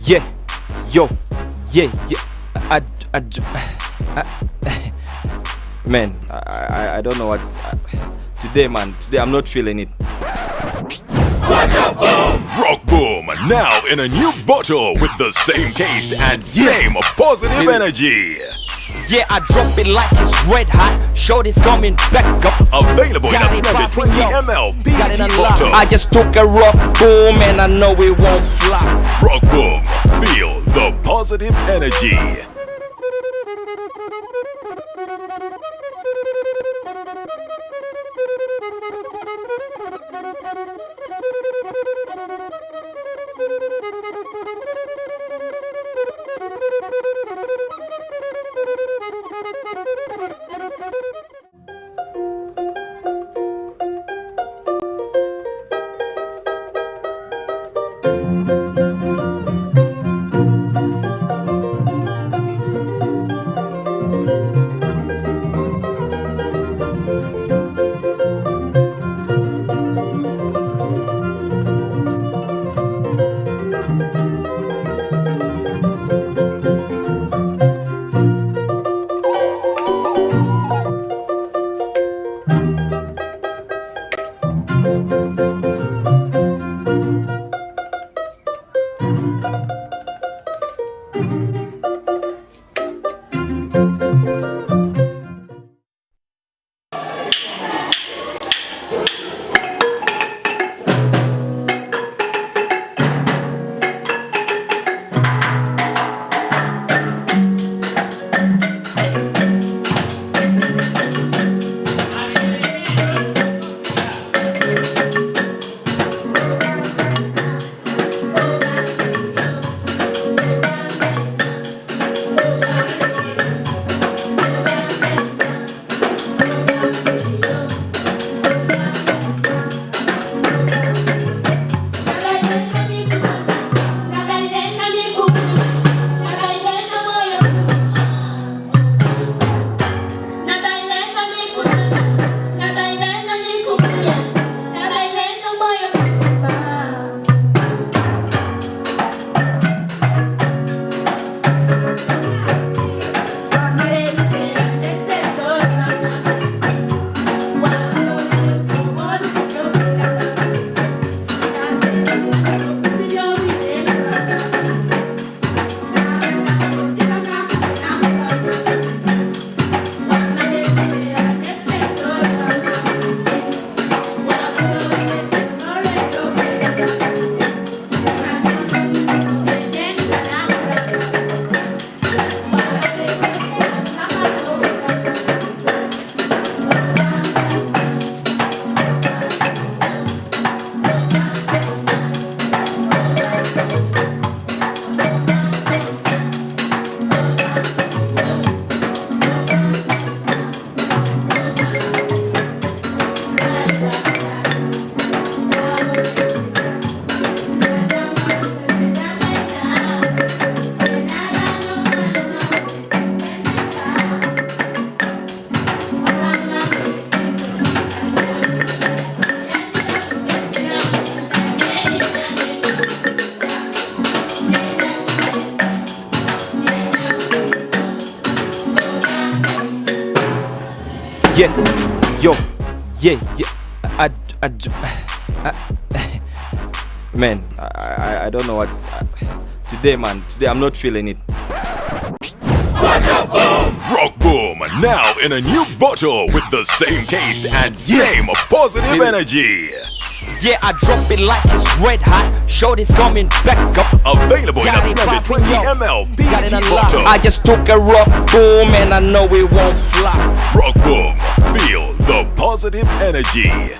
Yeah, yo, yeah. Man, I don't know what's today, man. Today I'm not feeling it. Rock Boom, now in a new bottle with the same taste and same positive energy. Yeah, I drop it like it's red hot. Shorty's coming back up. Available in a 20 ml PET bottle. I just took a Rock Boom and I know it won't flop. Rock Boom, feel the positive energy. Yeah, yo, yeah. Man, I don't know what's today, man. Today I'm not feeling it. Rock Boom, now in a new bottle with the same taste and same positive energy. Yeah, I drop it like it's red hot. Shorty's coming back up. Available in a 20 ml PET bottle. I just took a Rock Boom and I know it won't flop. Rock Boom, feel the positive energy.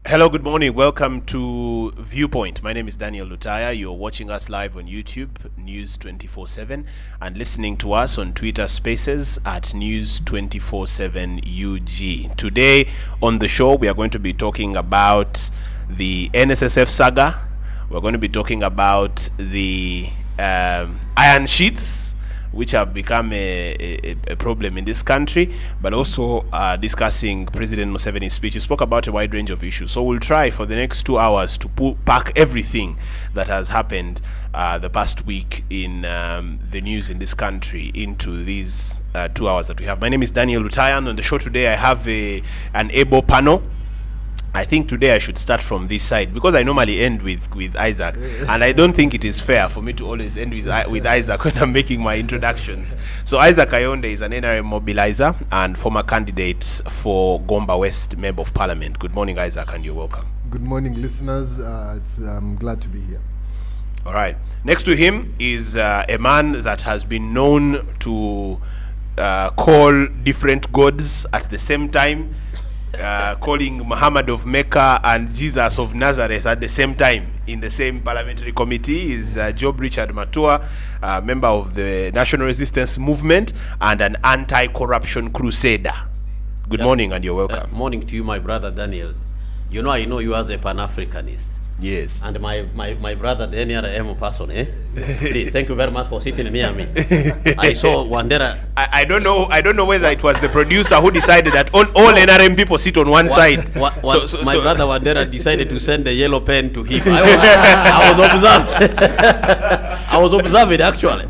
Hello, good morning. Welcome to Viewpoint. My name is Daniel Lutaya. You're watching us live on YouTube, News 24/7, and listening to us on Twitter Spaces at News 24/7 UG. Today on the show, we are going to be talking about the NSSF Saga. We're going to be talking about the iron sheets, which have become a problem in this country, but also discussing President Museveni's speech. He spoke about a wide range of issues. So we'll try for the next 2 hours to pack everything that has happened the past week in the news in this country into these 2 hours that we have. My name is Daniel Lutaya, and on the show today I have an able panel. I think today I should start from this side because I normally end with Isaac, and I don't think it is fair for me to always end with Isaac when I'm making my introductions. So Isaac Ayonde is an NRM mobilizer and former candidate for Gomba West Member of Parliament. Good morning, Isaac, and you're welcome. Good morning, listeners. I'm glad to be here. All right. Next to him is a man that has been known to call different gods at the same time. Calling Muhammad of Mecca and Jesus of Nazareth at the same time in the same parliamentary committee is Job Richard Matua, member of the National Resistance Movement and an anti-corruption crusader. Good morning, and you're welcome. Morning to you, my brother Daniel. You know, I know you as a Pan-Africanist. Yes. And my brother, the NRM person, Please, thank you very much for sitting near me. I saw Wandera. I don't know whether it was the producer who decided that all NRM people sit on one side. My brother Wandera decided to send a yellow pen to him. I was observing. I was observing actually.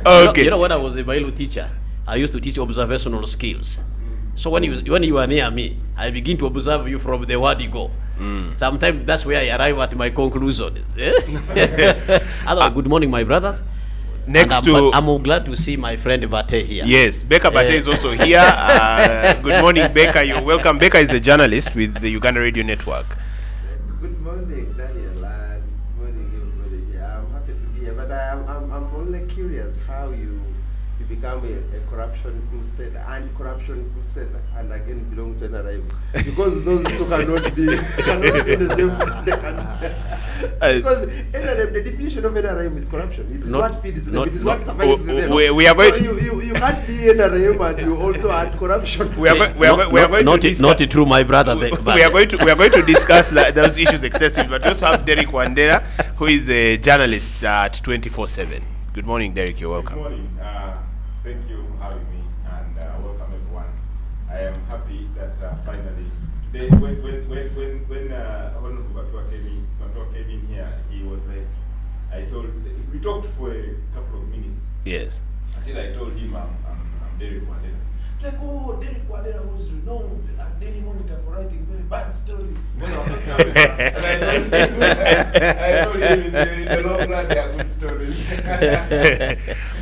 Okay. You know when I was a biology teacher, I used to teach observational skills. So when you are near me, I begin to observe you from the word you go. Sometimes that's where I arrive at my conclusion. Good morning, my brothers. I'm glad to see my friend Bate here. Yes, Becca Bate is also here. Good morning, Becca. You're welcome. Becca is a journalist with the Uganda Radio Network. Good morning, Daniel. Good morning, everybody. Yeah, I'm happy to be here, but I'm only curious how you become a corruption crusader, anti-corruption crusader, and again belong to NRM, because those two cannot be in the same. Because NRM, the definition of NRM is corruption. It's what feeds them. It is what survives them. We are going. So you can't be NRM and you also add corruption. We are going to discuss. Not true, my brother. We are going to discuss those issues excessively. But we also have Derek Wandera, who is a journalist at 24/7. Good morning, Derek. You're welcome. Good morning. Thank you for having me, and welcome everyone. I am happy that finally today, when Honorable Batua came in here, he was we talked for a couple of minutes. Yes. Until I told him I'm Derek Wandera. Like, oh, Derek Wandera was renowned at Daily Monitor for writing very bad stories. I told him in the long run they are good stories.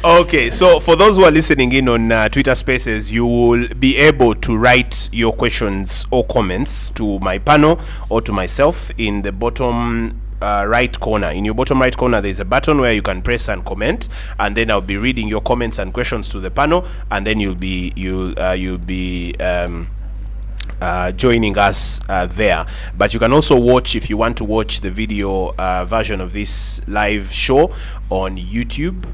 Okay, so for those who are listening in on Twitter Spaces, you will be able to write your questions or comments to my panel or to myself in the bottom right corner. In your bottom right corner, there's a button where you can press and comment, and then I'll be reading your comments and questions to the panel, and then you'll be joining us there. But you can also watch, if you want to watch the video version of this live show, on YouTube,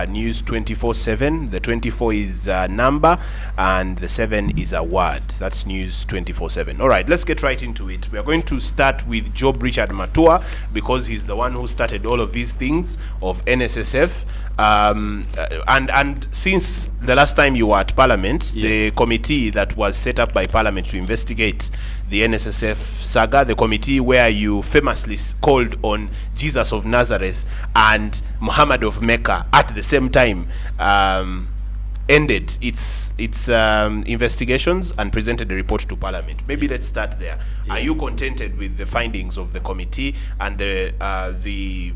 News 24/7. The 24 is a number and the 7 is a word. That's News 24/7. All right, let's get right into it. We are going to start with Job Richard Matua because he's the one who started all of these things of NSSF. And since the last time you were at Parliament, yes, the committee that was set up by Parliament to investigate the NSSF saga, the committee where you famously called on Jesus of Nazareth and Muhammad of Mecca at the same time, ended its investigations and presented a report to Parliament. Maybe let's start there. Yeah. Are you contented with the findings of the committee and the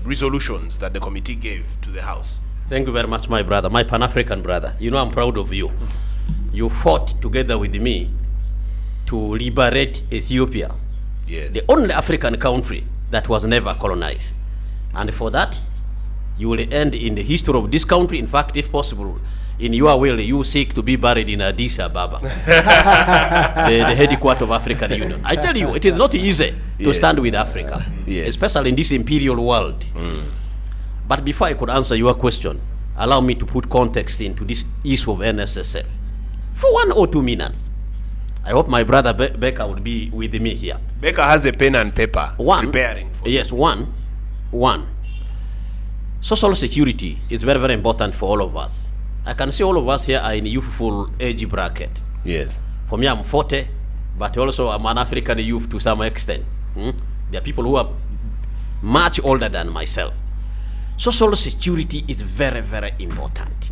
resolutions that the committee gave to the House? Thank you very much, my brother, my Pan-African brother. You know, I'm proud of you. You fought together with me to liberate Ethiopia, yes, the only African country that was never colonized. And for that, you will end in the history of this country. In fact, if possible, in your will, you seek to be buried in Addis Ababa, the headquarters of African Union. I tell you, it is not easy to stand with Africa, especially in this imperial world. But before I could answer your question, allow me to put context into this issue of NSSF for 1 or 2 minutes. I hope my brother Becca will be with me here. Becca has a pen and paper preparing for yes, one. Social security is very, very important for all of us. I can see all of us here are in youthful age bracket. Yes. For me, I'm 40, but also I'm an African youth to some extent. There are people who are much older than myself. Social security is very, very important.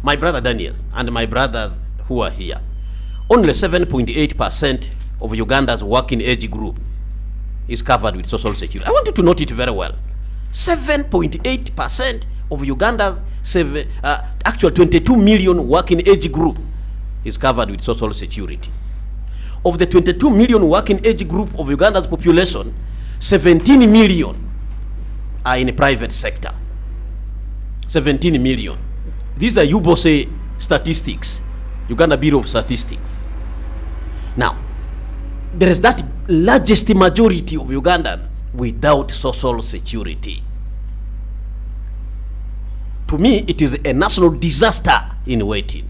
My brother Daniel and my brothers who are here, only 7.8% of Uganda's working age group is covered with social security. I want you to note it very well. 7.8% of Uganda's actual 22 million working age group is covered with social security. Of the 22 million working age group of Uganda's population, 17 million are in the private sector. 17 million. These are UBOSE statistics, Uganda Bureau of Statistics. Now, there is that largest majority of Ugandans without social security. To me, it is a national disaster in waiting.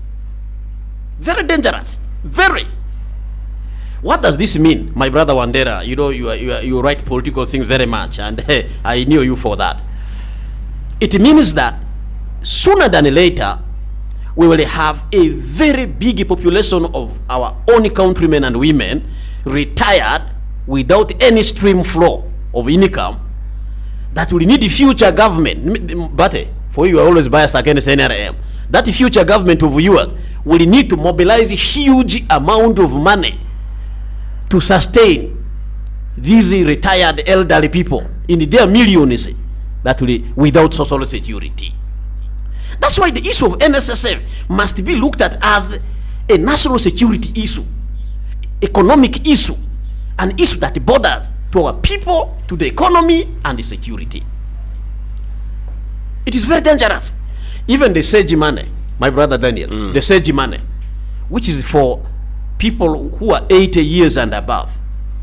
Very dangerous, very. What does this mean, my brother Wandera? You know, you write political things very much, and I knew you for that. It means that sooner than later, we will have a very big population of our own countrymen and women retired without any stream flow of income that will need the future government. But for you are always biased against NRM. That future government of yours will need to mobilize a huge amount of money to sustain these retired elderly people in their millions that will without social security. That's why the issue of NSSF must be looked at as a national security issue, economic issue, an issue that borders to our people, to the economy and the security. It is very dangerous. Even the SAGE money, my brother Daniel, the SAGE money, which is for people who are 80 years and above,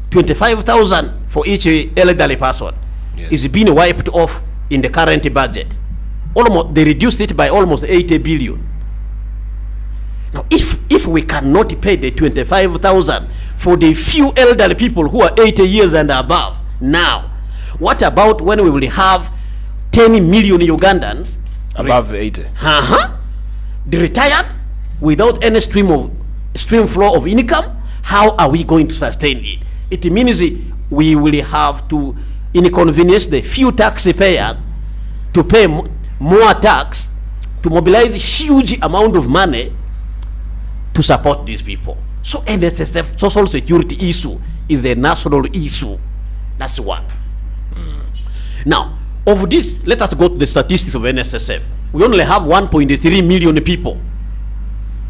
25,000 for each elderly person, is being wiped off in the current budget. Almost, they reduced it by almost 80 billion. Now, if we cannot pay the 25,000 for the few elderly people who are 80 years and above now, what about when we will have 10 million Ugandans above 80? They retired without any stream flow of income. How are we going to sustain it? It means we will have to inconvenience the few taxpayers to pay more tax, to mobilize a huge amount of money to support these people. So NSSF social security issue is a national issue. That's one. Now, of this, let us go to the statistics of NSSF. We only have 1.3 million people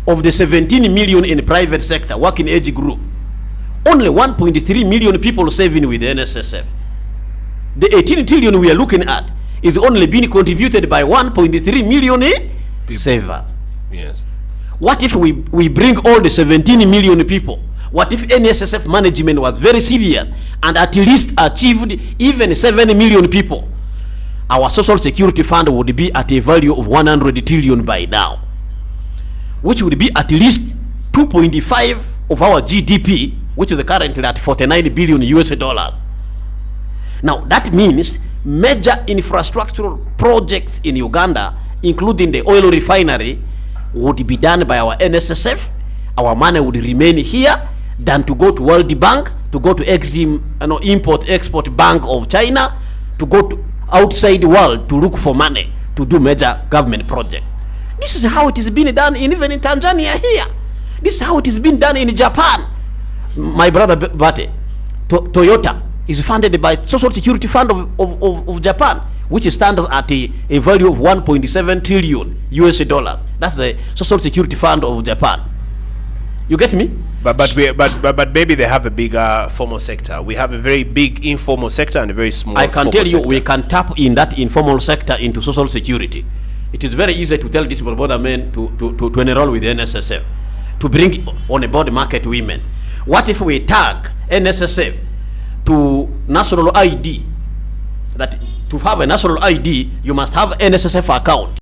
of the 17 million in the private sector working age group. Only 1.3 million people saving with the NSSF. The 18 trillion we are looking at is only being contributed by 1.3 million savers. Yes. What if we bring all the 17 million people? What if NSSF management was very serious and at least achieved even 7 million people? Our social security fund would be at a value of 100 trillion by now, which would be at least 2.5 of our GDP, which is currently at 49 billion US dollars. Now that means major infrastructural projects in Uganda, including the oil refinery, would be done by our NSSF. Our money would remain here than to go to World Bank, to go to Import-Export Bank of China, to go to outside the world to look for money to do major government project. This is how it is being done even in Tanzania here. This is how it is being done in Japan. My brother Bate, Toyota is funded by Social Security Fund of Japan, which stands at a value of 1.7 trillion US dollar. That's the Social Security Fund of Japan. You get me? But maybe they have a bigger formal sector. We have a very big informal sector and a very small. I can tell you, sector. we can tap in that informal sector into social security. it is very easy to tell these border men to enroll with the NSSF, to bring on a board market women. What if we tag NSSF to national ID? That to have a national ID, you must have NSSF account.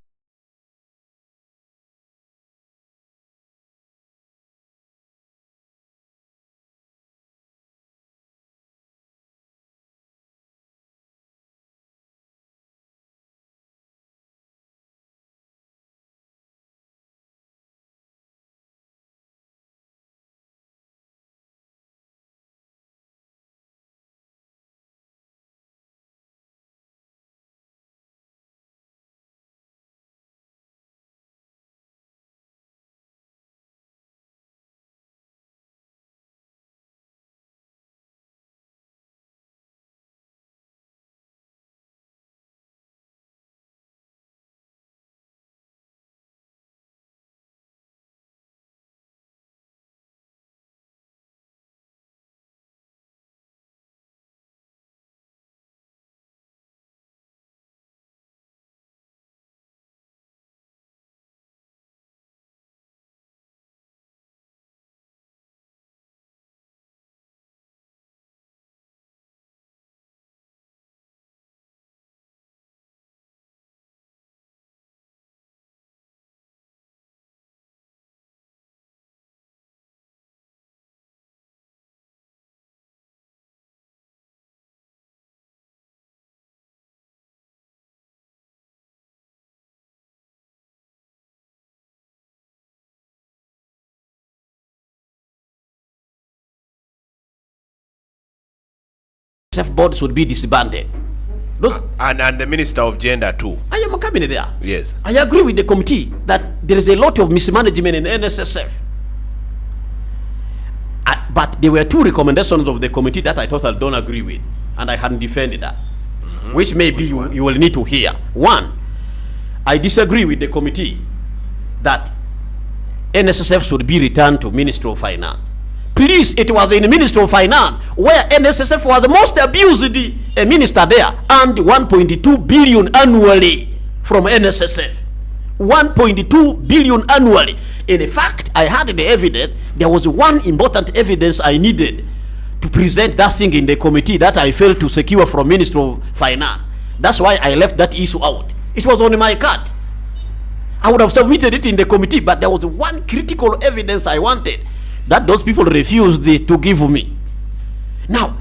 NSSF boards would be disbanded. And the Minister of Gender too. I am coming there. Yes. I agree with the committee that there is a lot of mismanagement in NSSF. But there were two recommendations of the committee that I totally don't agree with, and I hadn't defended that, which maybe you will need to hear. One, I disagree with the committee that NSSF should be returned to Ministry of Finance. Please, it was in the Ministry of Finance where NSSF was the most abused a minister there, and 1.2 billion annually from NSSF. 1.2 billion annually. In fact, I had the evidence. There was one important evidence I needed to present that thing in the committee that I failed to secure from Ministry of Finance. That's why I left that issue out. It was on my card. I would have submitted it in the committee, but there was one critical evidence I wanted that those people refused to give me. Now,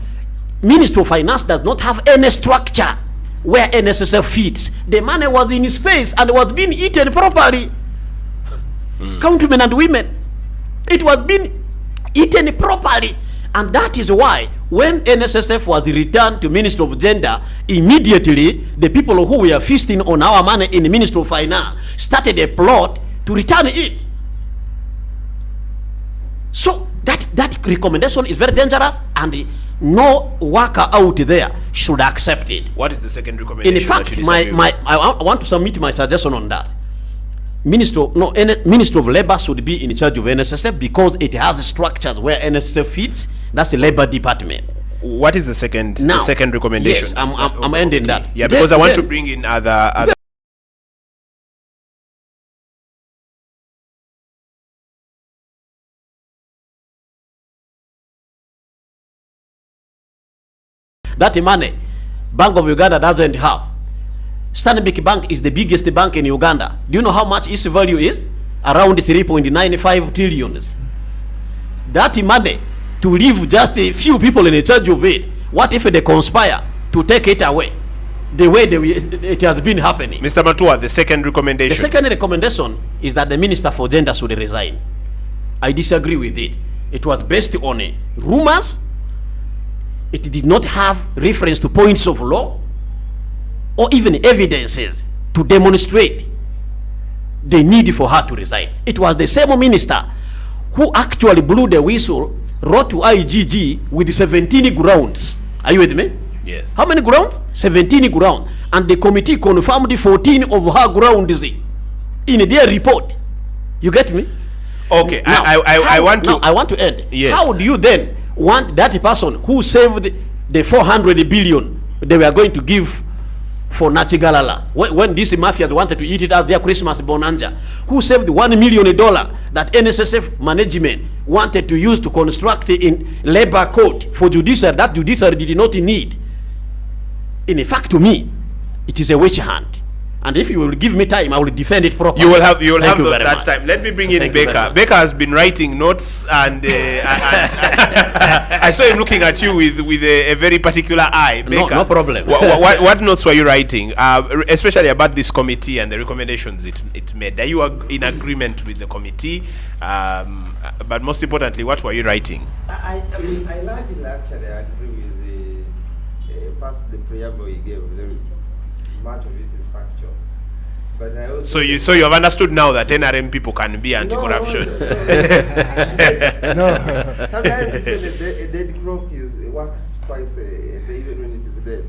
Ministry of Finance does not have any structure where NSSF fits. The money was in space and was being eaten properly. Countrymen and women, it was being eaten properly. And that is why when NSSF was returned to Ministry of Gender, immediately the people who were feasting on our money in the Ministry of Finance started a plot to return it. So that recommendation is very dangerous, and no worker out there should accept it. What is the second recommendation? In fact, I want to submit my suggestion on that. Ministry of Labor should be in charge of NSSF because it has structures where NSSF fits. That's the Labor Department. What is the second recommendation? Yes, I'm ending that. Yeah, because I want to bring in other that money Bank of Uganda doesn't have. Stanbic Bank is the biggest bank in Uganda. Do you know how much its value is? Around 3.95 trillion. That money, to leave just a few people in charge of it, what if they conspire to take it away? The way it has been happening. Mr. Matua, the second recommendation. The second recommendation is that the Minister for Gender should resign. I disagree with it. It was based on rumors. It did not have reference to points of law or even evidences to demonstrate the need for her to resign. It was the same minister who actually blew the whistle, wrote to IGG with 17 grounds. Are you with me? Yes. How many grounds? 17 grounds. And the committee confirmed 14 of her grounds in their report. You get me? Okay. Now, I want to end. Yes. How do you then want that person who saved the 400 billion they were going to give for Nachigalala, when these mafias wanted to eat it at their Christmas bonanza? Who saved $1 million that NSSF management wanted to use to construct in labor code for judiciary that judiciary did not need? In fact, to me, it is a witch hunt. And if you will give me time, I will defend it properly. You will have very that much. time. Let me bring in Thank you very Becca. much. Becca has been writing notes, and I saw him looking at you with a very particular eye. Becca, No problem. What notes were you writing, especially about this committee and the recommendations it made? Are you in agreement with the committee? But most importantly, what were you writing? I largely actually agree with first the preamble you gave. Much of it is factual. But I also So you have understood now that NRM people can be anti-corruption. No. Sometimes a dead crop works twice a day, even when it is dead.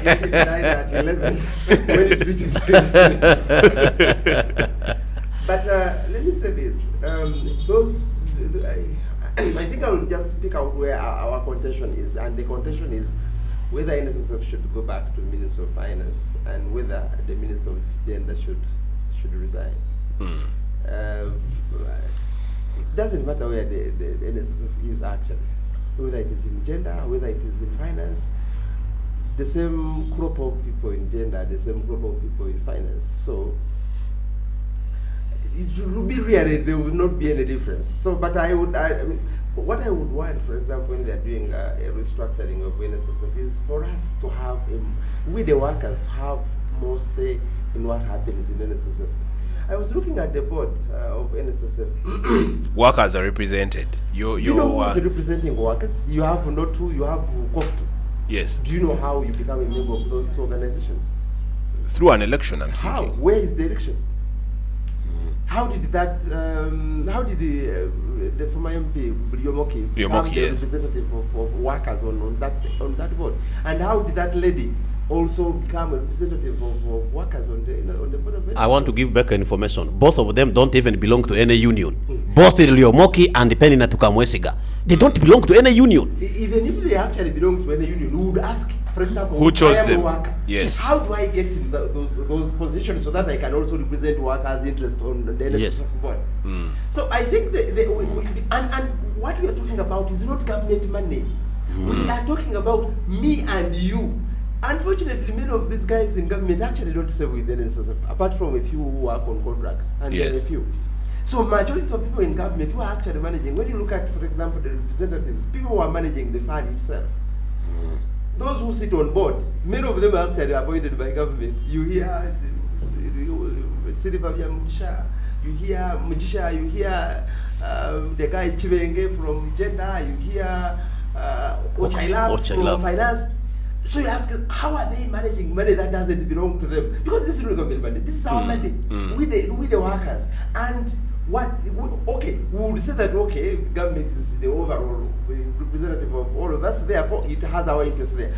You can die at 11 when it reaches 10. But let me say this. I think I will just pick out where our contention is, and the contention is whether NSSF should go back to Minister of Finance and whether the Minister of Gender should resign. It doesn't matter where the NSSF is actually, whether it is in gender, whether it is in finance. The same group of people in gender, the same group of people in finance. So it would be really, there would not be any difference. So, but what I would want, for example, when they're doing a restructuring of NSSF, is for us to have, we the workers, to have more say in what happens in NSSF. I was looking at the board of NSSF. Workers are represented. You know who's representing workers? You have NOTU, you have KOFTU. Yes. Do you know how you become a member of those two organizations? Through an election, I'm How? thinking. Where is the election? How did that? How did the former MP Riomoki become the yes. representative of workers on that board? And how did that lady also become a representative of workers on the board of NSSF? I want to give Becca information. Both of them don't even belong to any union. Both Riomoki and Penina Tukamwesiga. They don't belong to any union. Even if they actually belong to any union, we would ask, for example, Who chose I am them? a worker. Yes. How do I get in those positions so that I can also represent workers' interest on the NSSF Yes. board? So I think and what we are talking about is not government money. We are talking about me and you. Unfortunately, many of these guys in government actually don't serve with the NSSF, apart from a few who work on contract, and there are a Yes. few. So majority of people in government who are actually managing, when you look at, for example, the representatives, people who are managing the fund itself, those who sit on board, many of them are actually appointed by government. You hear Silva Mujisha, you hear Mujisha, you hear the guy Chibenge from gender, you hear Ochaila from finance. So you ask, how are they managing money that doesn't belong to them? Because this is not government money. This is our money. We the workers. And we would say that, okay, government is the overall representative of all of us, therefore it has our interest there.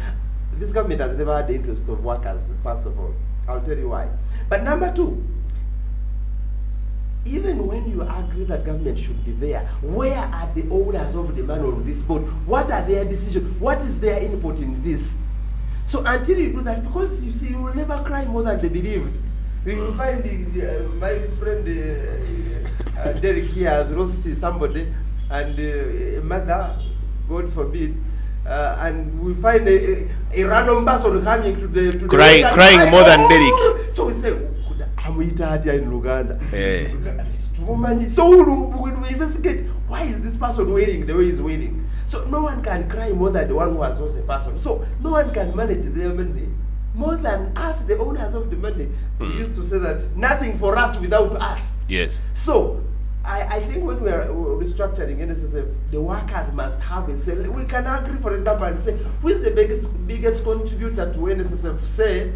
This government has never had the interest of workers, first of all. I'll tell you why. But number two, even when you agree that government should be there, where are the owners of the money on this board? What are their decisions? What is their input in this? So until you do that, because you see, you will never cry more than they believed. You will find my friend Derek here has lost somebody, and a mother, God forbid, and we find a random person coming to the crying more than Derek. So we say, Hamuita in Luganda. Yeah. So we investigate, why is this person waiting the way he's waiting? So no one can cry more than the one who has lost a person. So no one can manage their money more than us, the owners of the money. We used to say that nothing for us without us. Yes. So I think when we are restructuring NSSF, the workers must have a say. We can agree, for example, and say, who is the biggest contributor to NSSF? Say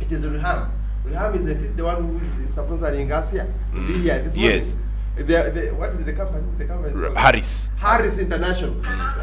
it is Riham. Riham is the one who is supposedly in Garcia. This Yes. What is the company? The company is Harris International.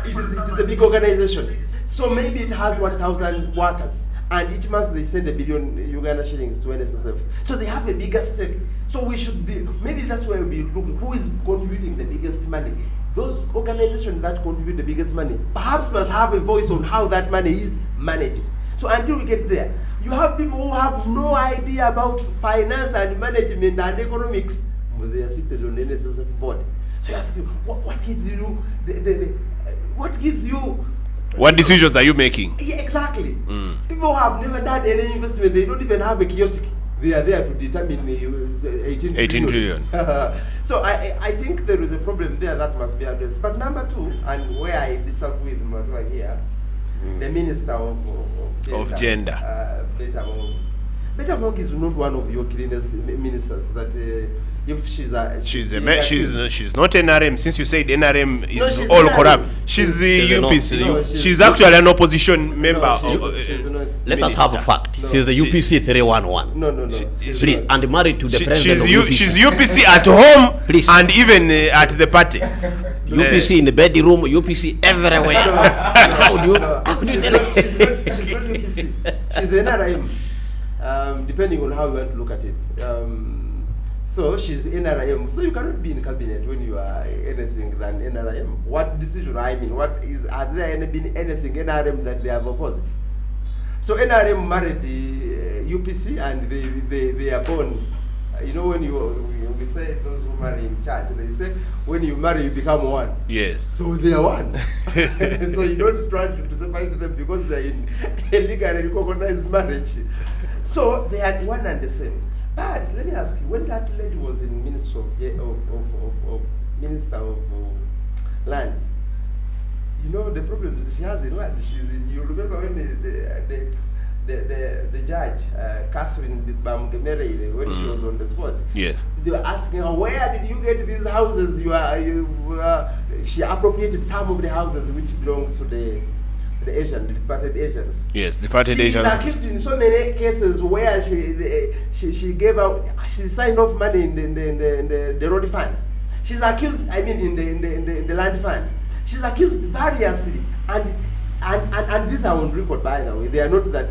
It is a big organization. So maybe it has 1,000 workers, and each month they send $1 billion Uganda shillings to NSSF. So they have a bigger stake. So we should be, maybe that's where we'll be looking. Who is contributing the biggest money? Those organizations that contribute the biggest money perhaps must have a voice on how that money is managed. So until we get there, you have people who have no idea about finance and management and economics, but they are seated on the NSSF board. So you ask you, what gives you what gives you? What decisions are you making? Yeah, exactly. People who have never done any investment, they don't even have a kiosk. They are there to determine the 18 trillion. So I think there is a problem there that must be addressed. But number two, and where I disagree with Matua here, the Minister of Gender. Beta Mong is not one of your cleanest ministers. That if she's not NRM. Since you said NRM is she's all NRM. corrupt, she's the She's UPC. no, she's actually an opposition member. she's not. Let us have a fact. No. She's the UPC 311. No. She's Please, not. and married to the president of UPC. She's UPC at home Please. and even at the party. UPC in the bedroom, UPC everywhere. How do you? No, How do you she's tell not UPC. She's NRM, depending on how you want to look at it. So she's NRM. So you cannot be in cabinet when you are anything than NRM. What decision? I mean, has there been anything NRM that they have opposed? So NRM married the UPC and they are born. You know, when we say those who marry in church, they say when you marry you become one. Yes. So they are one. So you don't try to separate them because they are in a legally recognized marriage. So they are one and the same. But let me ask you, when that lady was in Minister of Lands, you know the problems she has in land. You remember when the judge, Catherine Bamgemere, when she was on the spot, Yes. they were asking her, where did you get these houses? She appropriated some of the houses which belong to the departed Asians. Yes, departed She is Asians. accused in so many cases where she gave out, she signed off money in the road fund. She's accused, in the land fund. She's accused variously, and these are on record, by the way. They are not that.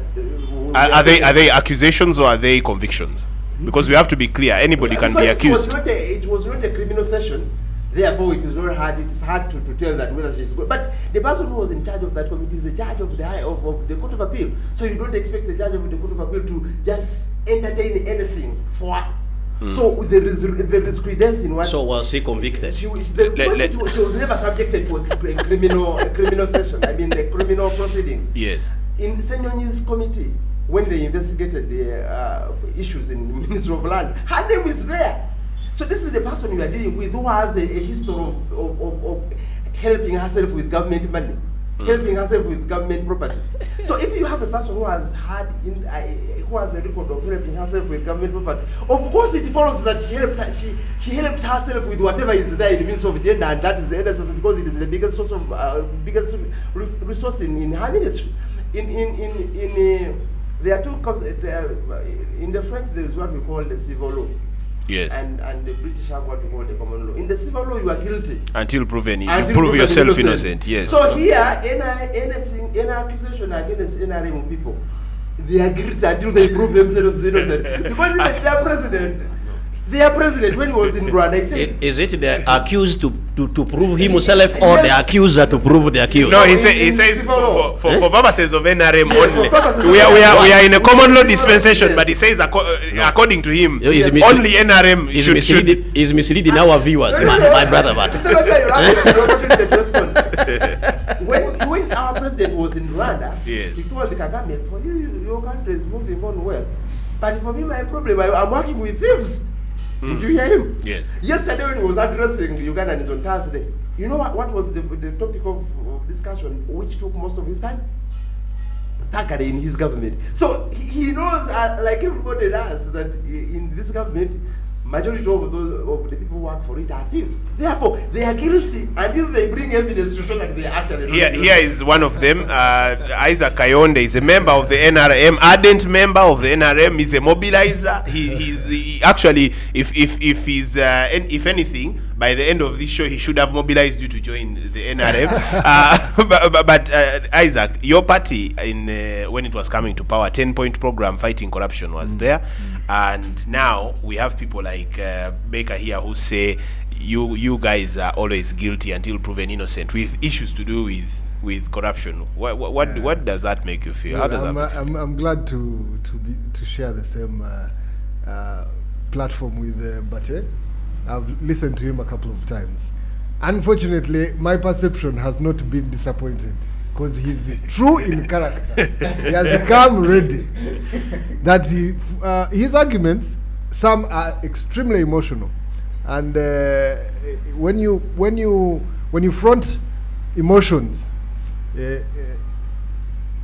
Are they accusations or are they convictions? Because we have to be clear. Anybody can be accused. It was not a criminal session. Therefore, it is not hard. It is hard to tell that whether she's good. But the person who was in charge of that committee is a judge of the Court of Appeal. So you don't expect a judge of the Court of Appeal to just entertain anything for. So there is credence in what. So was he convicted? She was never subjected to a criminal session. The criminal proceedings. Yes. In Senyonyi's committee, when they investigated the issues in the Ministry of Land, her name is there. So this is the person you are dealing with who has a history of helping herself with government money, helping herself with government property. So if you have a person who has a record of helping herself with government property, of course it follows that she helped herself with whatever is there in the Ministry of Gender, and that is the NSSF because it is the biggest source of biggest resource in her ministry. There are two in the French there is what we call the civil law. Yes. And the British have what we call the common law. In the civil law, you are guilty Until proven, you prove yourself innocent. Yes. So here, any accusation against NRM people, they are guilty until they prove themselves innocent. Because even their president, when he was in Rwanda, he said, Is it the accused to prove himself or the accuser to prove the accused? No, he in says civil law. for purposes of NRM For only. purposes We of are in a common law dispensation, Yes. but he says according to him, Is only NRM should. Is misleading our viewers, my brother. But when our president was in Rwanda, Yes. he told Kagame, for you, your country is moving on well. But for me, my problem, I'm working with thieves. Did you hear him? Yes. Yesterday when he was addressing Ugandans on Thursday, you know what was the topic of discussion which took most of his time? Thuggery in his government. So he knows, like everybody does, that in this government, majority of the people who work for it are thieves. Therefore, they are guilty until they bring evidence to show that they are actually Here is one of them. Isaac Kayonde is a member of the NRM, ardent member of the NRM. He's a mobilizer. He actually, if anything, by the end of this show, he should have mobilized you to join the NRM. But Isaac, your party when it was coming to power, 10-point program fighting corruption was there, and now we have people like Baker here who say you guys are always guilty until proven innocent with issues to do with with corruption. What does that make you feel? How does that make you feel? I'm glad to share the same platform with Bate. I've listened to him a couple of times. Unfortunately, my perception has not been disappointed because he's true in character. He has come ready. That his arguments, some are extremely emotional, and when you front emotions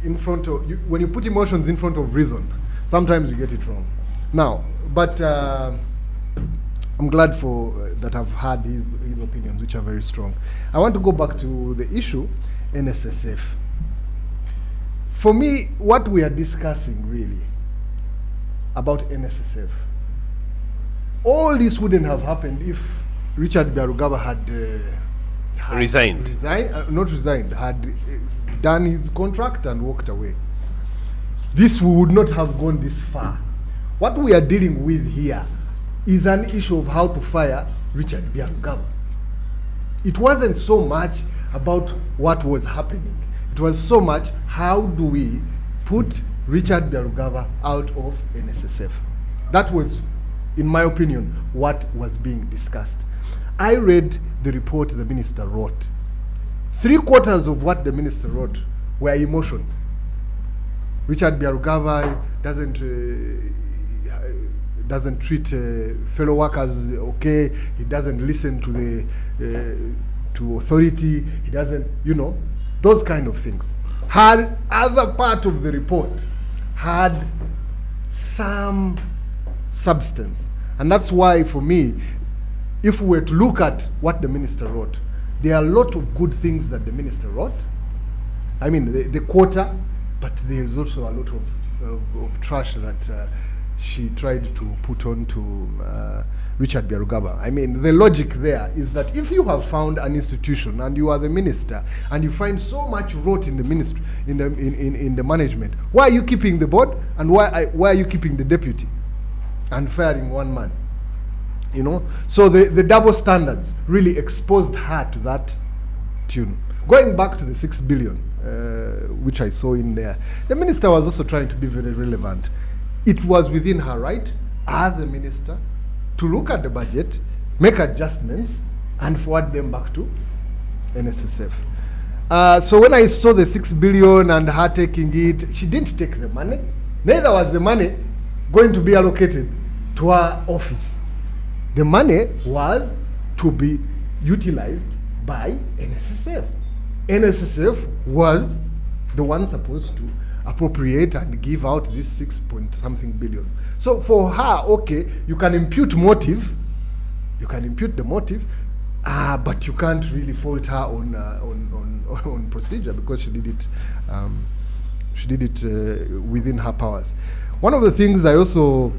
in front of when you put emotions in front of reason, sometimes you get it wrong. Now, but I'm glad for that I've heard his opinions, which are very strong. I want to go back to the issue, NSSF. For me, what we are discussing really about NSSF, all this wouldn't have happened if Richard Byarugaba had Resigned. Not resigned, had done his contract and walked away. This we would not have gone this far. What we are dealing with here is an issue of how to fire Richard Byarugaba. It wasn't so much about what was happening. It was so much how do we put Richard Byarugaba out of NSSF. That was, in my opinion, what was being discussed. I read the report the minister wrote. 3/4 of what the minister wrote were emotions. Richard Byarugaba doesn't treat fellow workers okay. He doesn't listen to the to authority. He doesn't, those kind of things. Had other part of the report had some substance, and that's why for me, if we were to look at what the minister wrote, there are a lot of good things that the minister wrote. I mean, the quota, but there's also a lot of trash that she tried to put on to Richard Byarugaba. I mean, the logic there is that if you have found an institution and you are the minister and you find so much rot in the ministry, in the management, why are you keeping the board and why are you keeping the deputy and firing one man? So the double standards really exposed her to that tune. Going back to the 6 billion, which I saw in there, the minister was also trying to be very relevant. It was within her right as a minister to look at the budget, make adjustments, and forward them back to NSSF. So when I saw the 6 billion and her taking it, she didn't take the money. Neither was the money going to be allocated to her office. The money was to be utilized by NSSF. NSSF was the one supposed to appropriate and give out this 6-point-something billion. So for her, okay, you can impute motive, but you can't really fault her on procedure because she did it within her powers. One of the things I also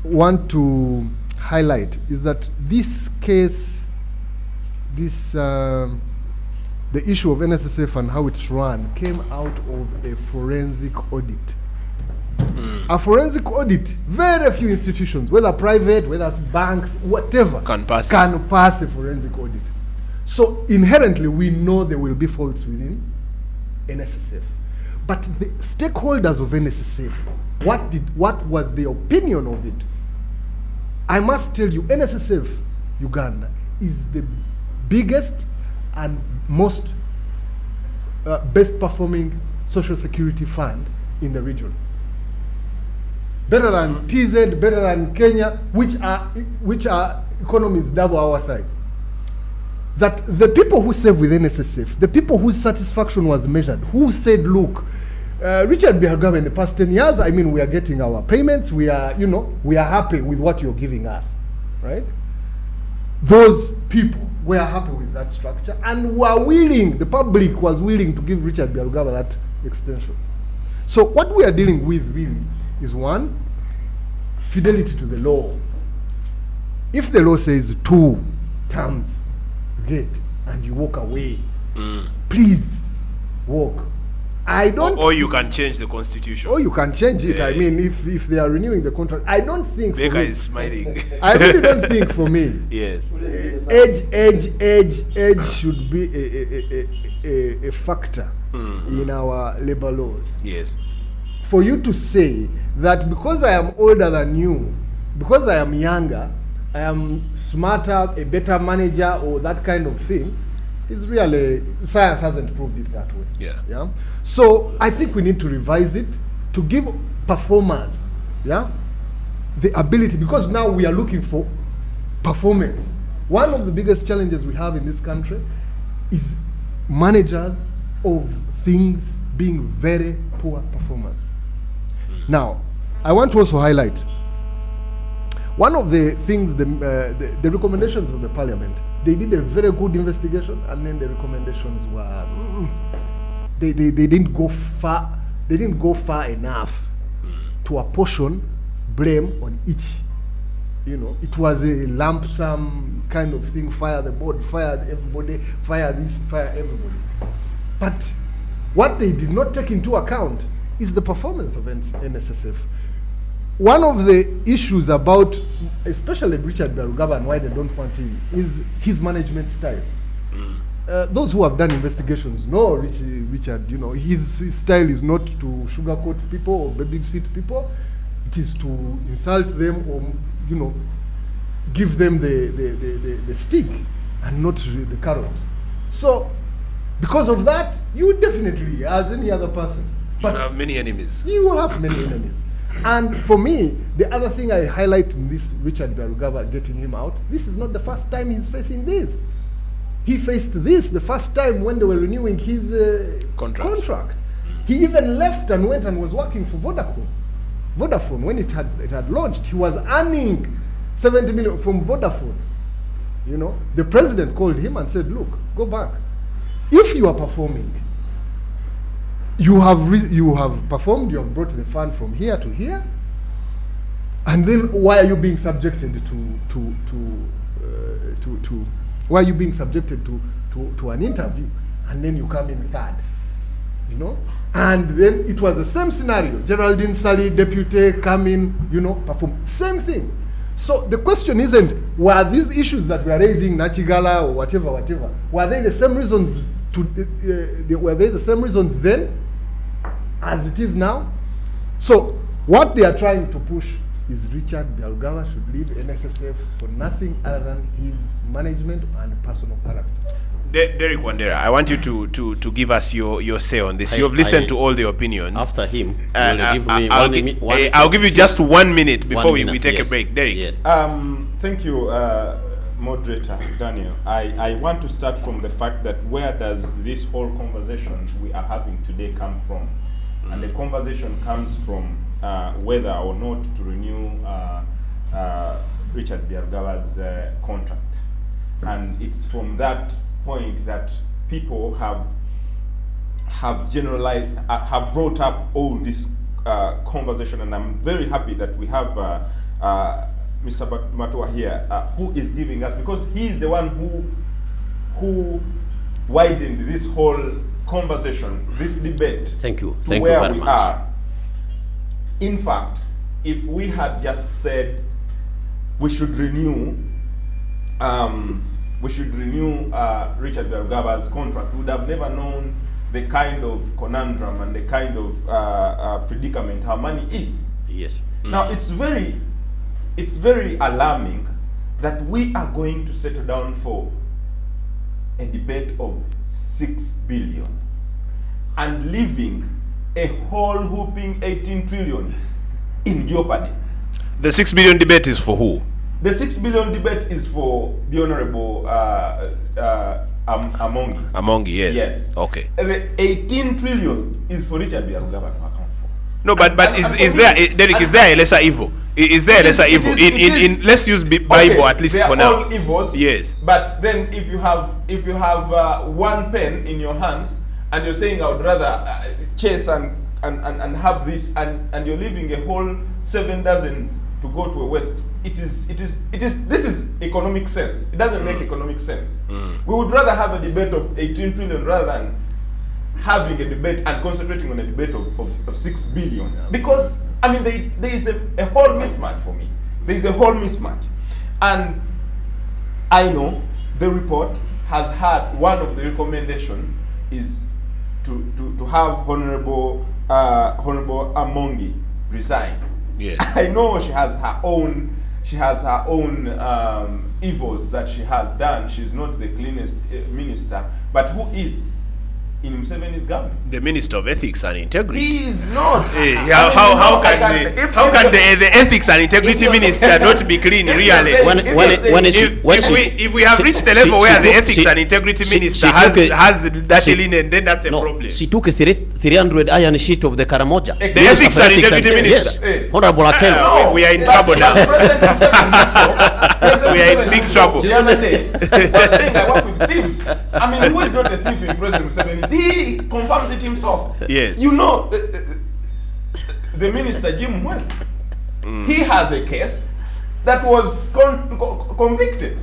want to highlight is that this case, the issue of NSSF and how it's run came out of a forensic audit. A forensic audit, very few institutions, whether private, whether banks, whatever, can pass a forensic audit. So inherently, we know there will be faults within NSSF. But the stakeholders of NSSF, what was their opinion of it? I must tell you, NSSF Uganda is the biggest and most best performing social security fund in the region. Better than TZ, better than Kenya, which are economies double our size. That the people who serve with NSSF, the people whose satisfaction was measured, who said, look, Richard Byarugaba in the past 10 years, I mean, we are getting our payments, we are happy with what you're giving us, right? Those people were happy with that structure and the public was willing to give Richard Byarugaba that extension. So what we are dealing with really is one, fidelity to the law. If the law says 2 terms, you get, and you walk away, please walk. I don't. Or you can change the constitution. Or you can change it. I Yeah. mean, if they are renewing the contract, I don't think. Baker For me, is smiling. I really don't think for me. Yes. Age should be a factor in our labor laws. Yes. For you to say that because I am older than you, because I am younger, I am smarter, a better manager, or that kind of thing, is really, science hasn't proved it that way. Yeah. So I think we need to revise it to give performers, the ability, because now we are looking for performance. One of the biggest challenges we have in this country is managers of things being very poor performers. Now, I want to also highlight one of the things, the recommendations of the parliament. They did a very good investigation, and then the recommendations were they didn't go far. They didn't go far enough to apportion blame on each. It was a lump sum kind of thing. Fire the board, fire everybody, fire this, fire everybody. But what they did not take into account is the performance of NSSF. One of the issues about, especially Richard Biarugaba, and why they don't want him, is his management style. Those who have done investigations know Richard, his style is not to sugarcoat people or babysit people. It is to insult them or, give them the stick and not the carrot. So, because of that, you definitely, as any other person, But you have many enemies. You will have many enemies. And for me, the other thing I highlight in this Richard Biarugaba getting him out, this is not the first time he's facing this. He faced this the first time when they were renewing his contract. He even left and went and was working for Vodafone when it had launched. He was earning 70 million from Vodafone. The president called him and said, look, go back. If you are performing, you have performed, you have brought the fund from here to here, and then why are you being subjected to why are you being subjected to an interview, and then you come in third, and then it was the same scenario. Geraldine Sally, deputy, come in, perform, same thing. So the question isn't, were these issues that we are raising, Nachigala or whatever, were they the same reasons were they the same reasons then as it is now? So what they are trying to push is Richard Biarugaba should leave NSSF for nothing other than his management and personal character. Derek Wandera, I want you to give us your say on this. You have listened to all the opinions. After him, give me I'll give you just 1 minute before we take a break. Derek. Yes. Thank you, moderator Daniel. I want to start from the fact that where does this whole conversation we are having today come from? And the conversation comes from whether or not to renew Richard Biarugaba's contract. And it's from that point that people have generalized, have brought up all this conversation, and I'm very happy that we have Mr. Matua here, who is giving us, because he is the one who widened this whole conversation, this debate. Thank you. To Thank you where very we much. are. In fact, if we had just said we should renew Richard Biarugaba's contract, we would have never known the kind of conundrum and the kind of predicament our money is. Yes. Now it's very alarming that we are going to settle down for a debate of 6 billion and leaving a whole whooping 18 trillion in jeopardy. The 6 billion debate is for who? The 6 billion debate is for the Honorable Amongi. Amongi, yes. Yes. Okay. And the 18 trillion is for Richard Biarugaba to account for. No, but is there, Derek, is there a lesser evil? Is there a lesser evil? In let's use Bible at least they for are now. all evils. Yes. But then if you have one pen in your hands and you're saying I would rather chase and have this and you're leaving a whole 7 dozens to go to a west, this is economic sense. It doesn't make economic sense. We would rather have a debate of 18 trillion rather than having a debate and concentrating on a debate of 6 billion. Because, I mean, there is a whole mismatch for me. There is a whole mismatch. And I know the report has had, one of the recommendations is to have Honorable Amongi resign. Yes. I know she has her own evils that she has done. She's not the cleanest minister, but who is in Museveni's government? The Minister of Ethics and Integrity. He is not. How can the Ethics and Integrity Minister not be clean, really? If we have reached the level where the Ethics and Integrity Minister has dirty linen, then that's a problem. She took a 300 iron sheet of the Karamoja. The Ethics and Integrity Minister. Yes. Honorable Akel. We are in trouble now. We are in big trouble. The other day, he was saying I work with thieves. I mean, who is not a thief in President Museveni? He confirms it himself. Yes. You know, the minister Jim West, he has a case that was convicted,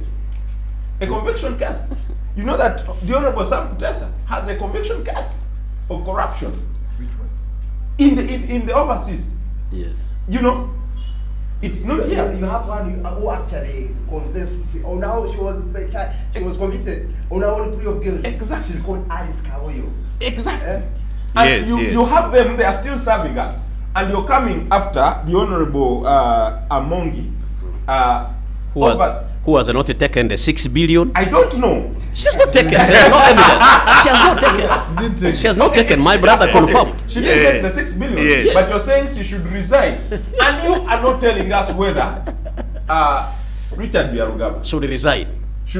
a conviction case. You know that the Honorable Sam Kutesa has a conviction case of corruption. Which ones? In the overseas. Yes. You know, it's not here. You have one who actually confessed. Oh, now she was convicted. Oh, now only plea of guilt. Exactly. She's called Alice Kawoyo. Exactly. And you have them, they are still serving us. And you're coming after the Honorable Amongi. Who has not taken the 6 billion? I don't know. She's not taken. There's no evidence. She has not taken. She has not taken. My brother confirmed. She didn't take the 6 billion. Yes. But you're saying she should resign. And you are not telling us whether Richard Biarugaba should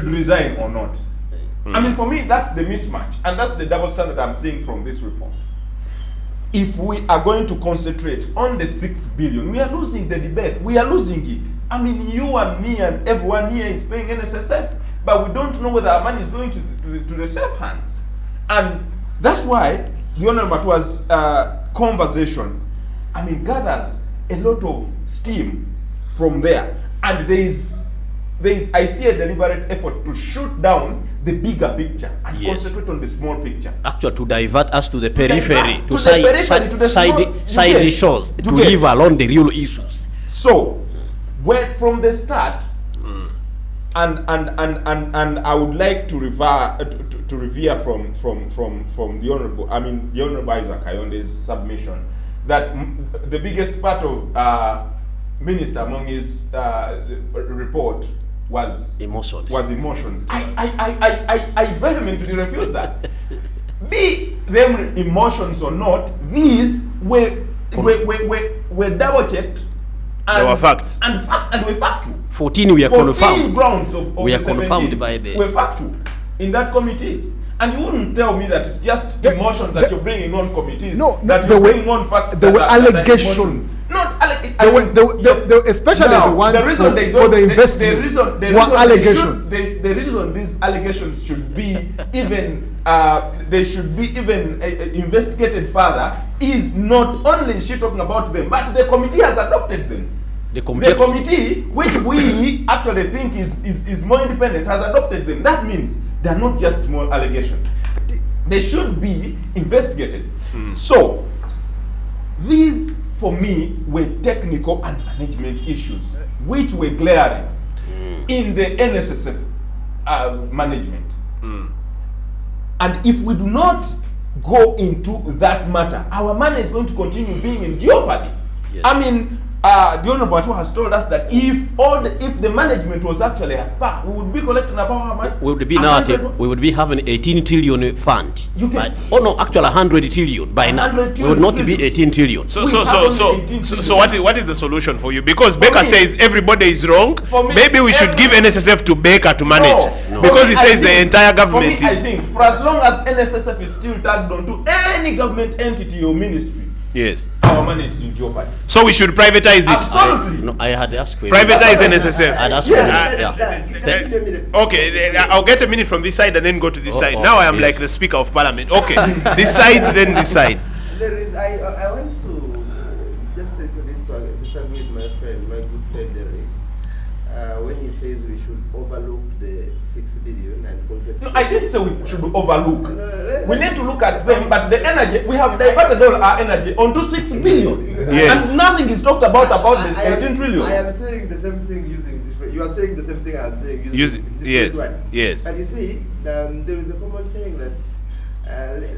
resign or not. I mean, for me, that's the mismatch. And that's the double standard I'm seeing from this report. If we are going to concentrate on the 6 billion, we are losing the debate. We are losing it. I mean, you and me and everyone here is paying NSSF, but we don't know whether our money is going to the safe hands. And that's why the Honorable Matua's conversation, I mean, gathers a lot of steam from there. And I see a deliberate effort to shoot down the bigger picture and concentrate on the small picture. Actually, to divert us to the periphery, to side issues, to leave alone the real issues. So, from the start, and I would like to revere from the Honorable, Isaac Kayonde's submission that the biggest part of Minister Amongi's report was emotions. I vehemently refuse that. Be them emotions or not, these were double checked. They were facts. And were factual. 14 we are confirmed. Grounds of we are 17 confirmed by the were factual in that committee. And you wouldn't tell me that it's just emotions that you're bringing on committees. No, that you're bringing on facts. There were allegations. Especially the ones for the investigation were allegations. The reason these allegations should be even they should be even investigated further is not only is she talking about them, but the committee has adopted them. The committee, which we actually think is more independent, has adopted them. That means they are not just small allegations. They should be investigated. So, these, for me, were technical and management issues, which were glaring in the NSSF management. And if we do not go into that matter, our money is going to continue being in jeopardy. Yes. I mean, the Honorable Matu has told us that if the management was actually at par, we would be collecting about how much? We would be having 18 trillion fund. Actually 100 trillion by now. We would not be 18 trillion. So what is the solution for you? Because Baker says everybody is wrong. Maybe we should give NSSF to Baker to manage. No. Because he says the entire government is. I think for as long as NSSF is still tagged onto any government entity or ministry, yes, our money is in jeopardy. So we should privatize it. Absolutely. I had asked for privatize NSSF. I'd ask Okay, I'll get a minute from this side and then go to this side. Now I am like the Speaker of Parliament. Okay, this side, then this side. There is. I want to just say to disagree with my good friend Derek. when he says we should overlook the 6 billion and concentrate. No, I didn't say we should overlook. No, We need to look at them, but the energy, we have diverted all our energy onto 6 billion. Yes. And nothing is talked about the I am- 18 trillion. I am saying the same thing using this phrase. You are saying the same thing I am saying using this Yes, phrase one. yes. But you see, there is a common saying that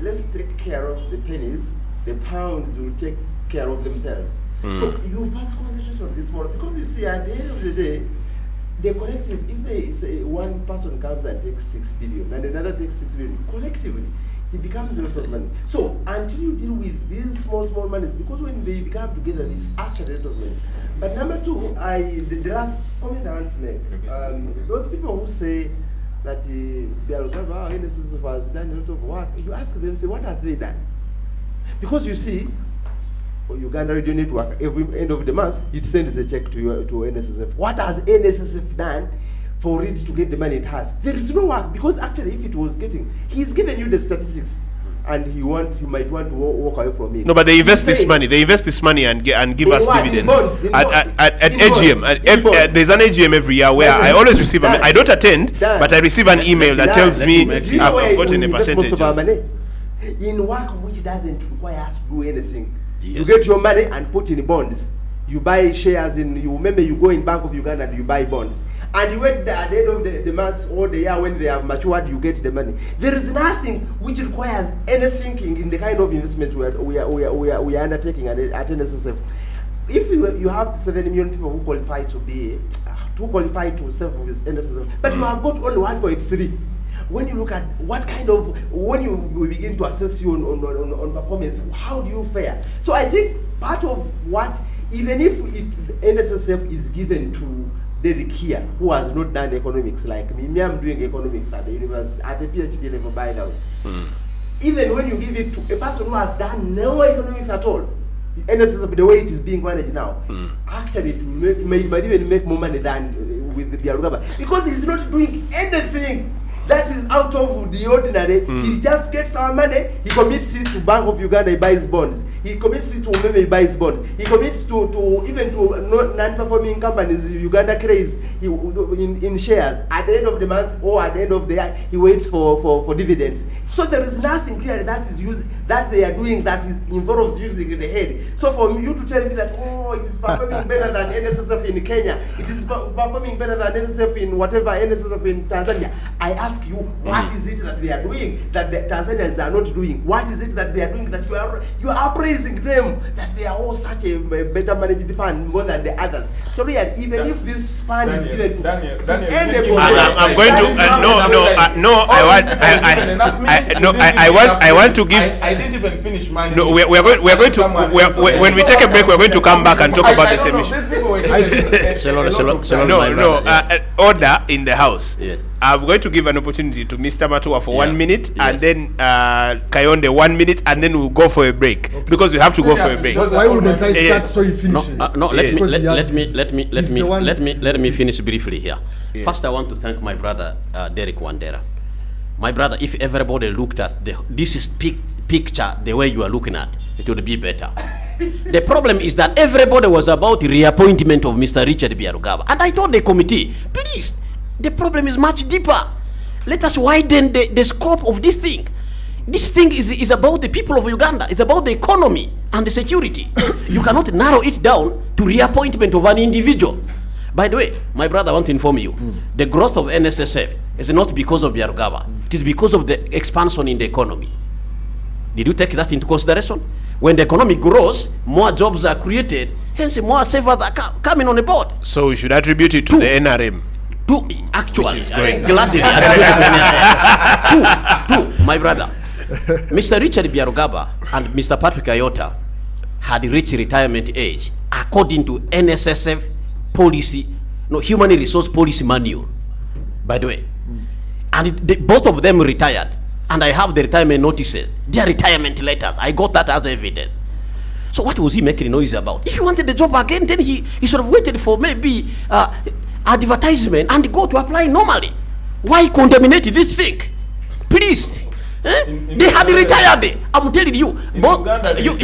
let's take care of the pennies, the pounds will take care of themselves. So you first concentrate on this model, because you see, at the end of the day, the collective, if they say one person comes and takes 6 billion and another takes 6 billion, collectively, it becomes a lot of money. So until you deal with these small monies, because when they become together, it's actually a lot of money. But number two, the last comment I want to make, those people who say that the Algaba NSSF has done a lot of work, you ask them, say, what have they done? Because you see, Uganda Radio Network, every end of the month, it sends a check to NSSF. What has NSSF done for it to get the money it has? There is no work, because actually if it was getting, he's given you the statistics and he might want to walk away from it. No, but they invest He's this saying- money. They invest this money and give In us what? In dividends bonds, in at bonds, at in AGM. bonds, in bonds. There's an AGM every year where I always receive. I don't attend, but I receive an email that tells me Do you know where I've gotten we a invest most percentage. of our of- money? In work which doesn't require us to do anything. You Yes. get your money and put in bonds. You buy shares in, you remember you go in Bank of Uganda and you buy bonds. And you wait at the end of the month or the year when they have matured, you get the money. There is nothing which requires any thinking in the kind of investment we are undertaking at NSSF. If you have 7 million people who qualify to serve with NSSF, but you have got only 1.3. When you look at what kind of, when we begin to assess you on performance, how do you fare? So I think part of what, even if NSSF is given to Derek here, who has not done economics like me I'm doing economics at the university, at a PhD level by now. Even when you give it to a person who has done no economics at all, NSSF, the way it is being managed now, actually it might even make more money than with the Biarugaba, because he's not doing anything that is out of the ordinary. He just gets our money, he commits it to Bank of Uganda, he buys bonds. He commits it to Umeme, he buys bonds. He commits to even to non-performing companies, Uganda Craze, in shares. At the end of the month or at the end of the year, he waits for dividends. So there is nothing clear that is used, that they are doing, that is involves using the head. So for you to tell me that, oh, it is performing better than NSSF in Kenya, it is performing better than NSSF in whatever, NSSF in Tanzania, I ask you, what is it that they are doing that the Tanzanians are not doing? What is it that they are doing that you are praising them, that they are all such a better managed fund more than the others? So really, even if this fund is given to Daniel, anybody, I'm going to I want to give. I didn't even finish mine. No, we're going to when we take a break, we're going to come back and talk about the same issue. These people were given Order in the house. Yes. I'm going to give an opportunity to Mr. Matua for 1 minute, Yes. and then Kayonde 1 minute, and then we'll go for a break because we have to go for a break. Why wouldn't I start Yes. so he finishes? No, let Yes. me finish briefly here. First, I want to thank my brother Derek Wandera. My brother, if everybody looked at this is picture the way you are looking at, it would be better. The problem is that everybody was about the reappointment of Mr. Richard Biarugaba, and I told the committee, please, the problem is much deeper. Let us widen the scope of this thing. This thing is about the people of Uganda. It's about the economy and the security. You cannot narrow it down to reappointment of an individual. By the way, my brother, I want to inform you, the growth of NSSF is not because of Biarugaba. It is because of the expansion in the economy. Did you take that into consideration? When the economy grows, more jobs are created, hence more savers are coming on the board. So we should attribute it to the NRM. Actually, Which is going. gladly. Two, my brother, Mr. Richard Biarugaba and Mr. Patrick Ayota had reached retirement age according to NSSF policy, human resource policy manual, by the way. And both of them retired. And I have the retirement notices, their retirement letters. I got that as evidence. So what was he making noise about? If he wanted the job again, then he should have waited for maybe advertisement and go to apply normally. Why contaminate this thing? Please, They had retired. I'm telling you. Both, you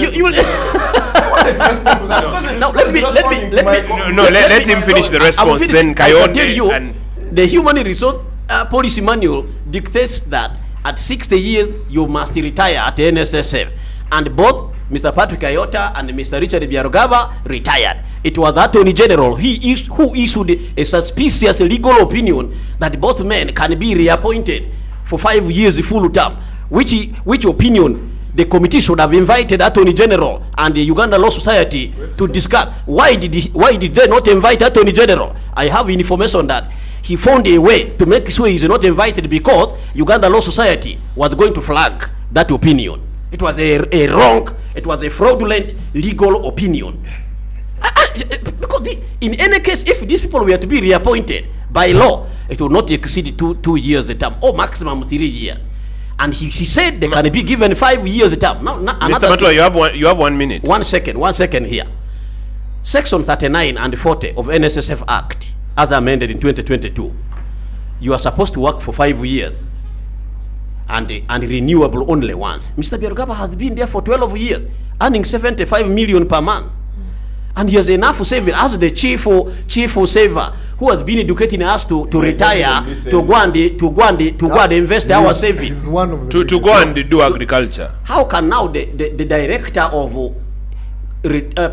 now let me let him finish the response. Then Kayon tell you, the human resource policy manual dictates that at 60 years you must retire at the NSSF, and both Mr. Patrick Ayota and Mr. Richard Biarogaba retired. It was the Attorney General who issued a suspicious legal opinion that both men can be reappointed for 5 years full term, which opinion the committee should have invited Attorney General and the Uganda Law Society to discuss. Why did they not invite Attorney General? I have information that he found a way to make sure he's not invited because Uganda Law Society was going to flag that opinion. It was a wrong, it was a fraudulent legal opinion. Because in any case, if these people were to be reappointed by law, it will not exceed 2 years the term, or maximum 3 years. And he said they can be given 5 years the term. Now, Mr. Matua, you have 1 minute. 1 second here. Section 39 and 40 of NSSF Act, as amended in 2022, you are supposed to work for 5 years and renewable only once. Mr. Biarogaba has been there for 12 years, earning 75 million per month. And he has enough saving as the chief saver who has been educating us to retire, to go and invest our savings. To go and do agriculture. How can now the director of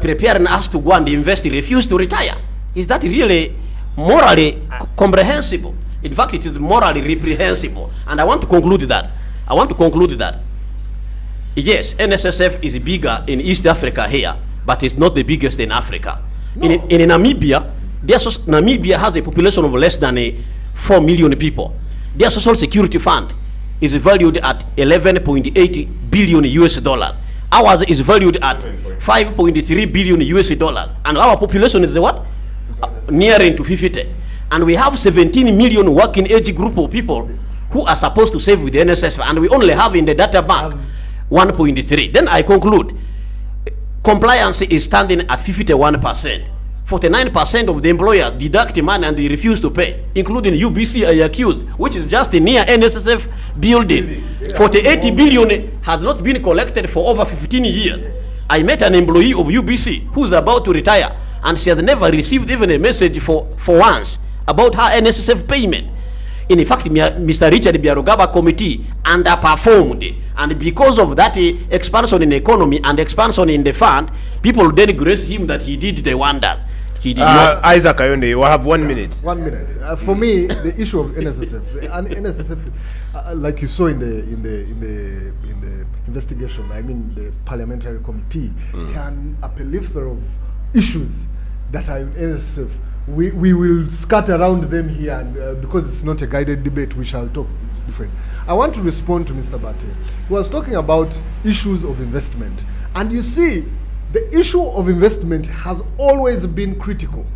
preparing us to go and invest refuse to retire? Is that really morally comprehensible? In fact, it is morally reprehensible. And I want to conclude that. Yes, NSSF is bigger in East Africa here, but it's not the biggest in Africa. No. In Namibia, Namibia has a population of less than 4 million people. Their social security fund is valued at 11.8 billion US dollars. Ours is valued at 5.3 billion US dollars. And our population is the what? Nearing to 50. And we have 17 million working age group of people who are supposed to save with the NSSF, and we only have in the data bank 1.3. Then I conclude, compliance is standing at 51%. 49% of the employers deduct money and they refuse to pay, including UBC I accused, which is just near NSSF building. 48 billion has not been collected for over 15 years. I met an employee of UBC who's about to retire, and she has never received even a message for once about her NSSF payment. In fact, Mr. Richard Biarogaba committee underperformed, and because of that expansion in economy and expansion in the fund, people then grace him that he did the wonders. He did not. Isaac Ayonde, you have 1 minute. 1 minute. For me, the issue of NSSF, and NSSF, like you saw in the investigation, I mean the parliamentary committee, there are a plethora of issues that are in NSSF. We will scatter around them here, and because it's not a guided debate, we shall talk different. I want to respond to Mr. Bate. He was talking about issues of investment. And you see, the issue of investment has always been critical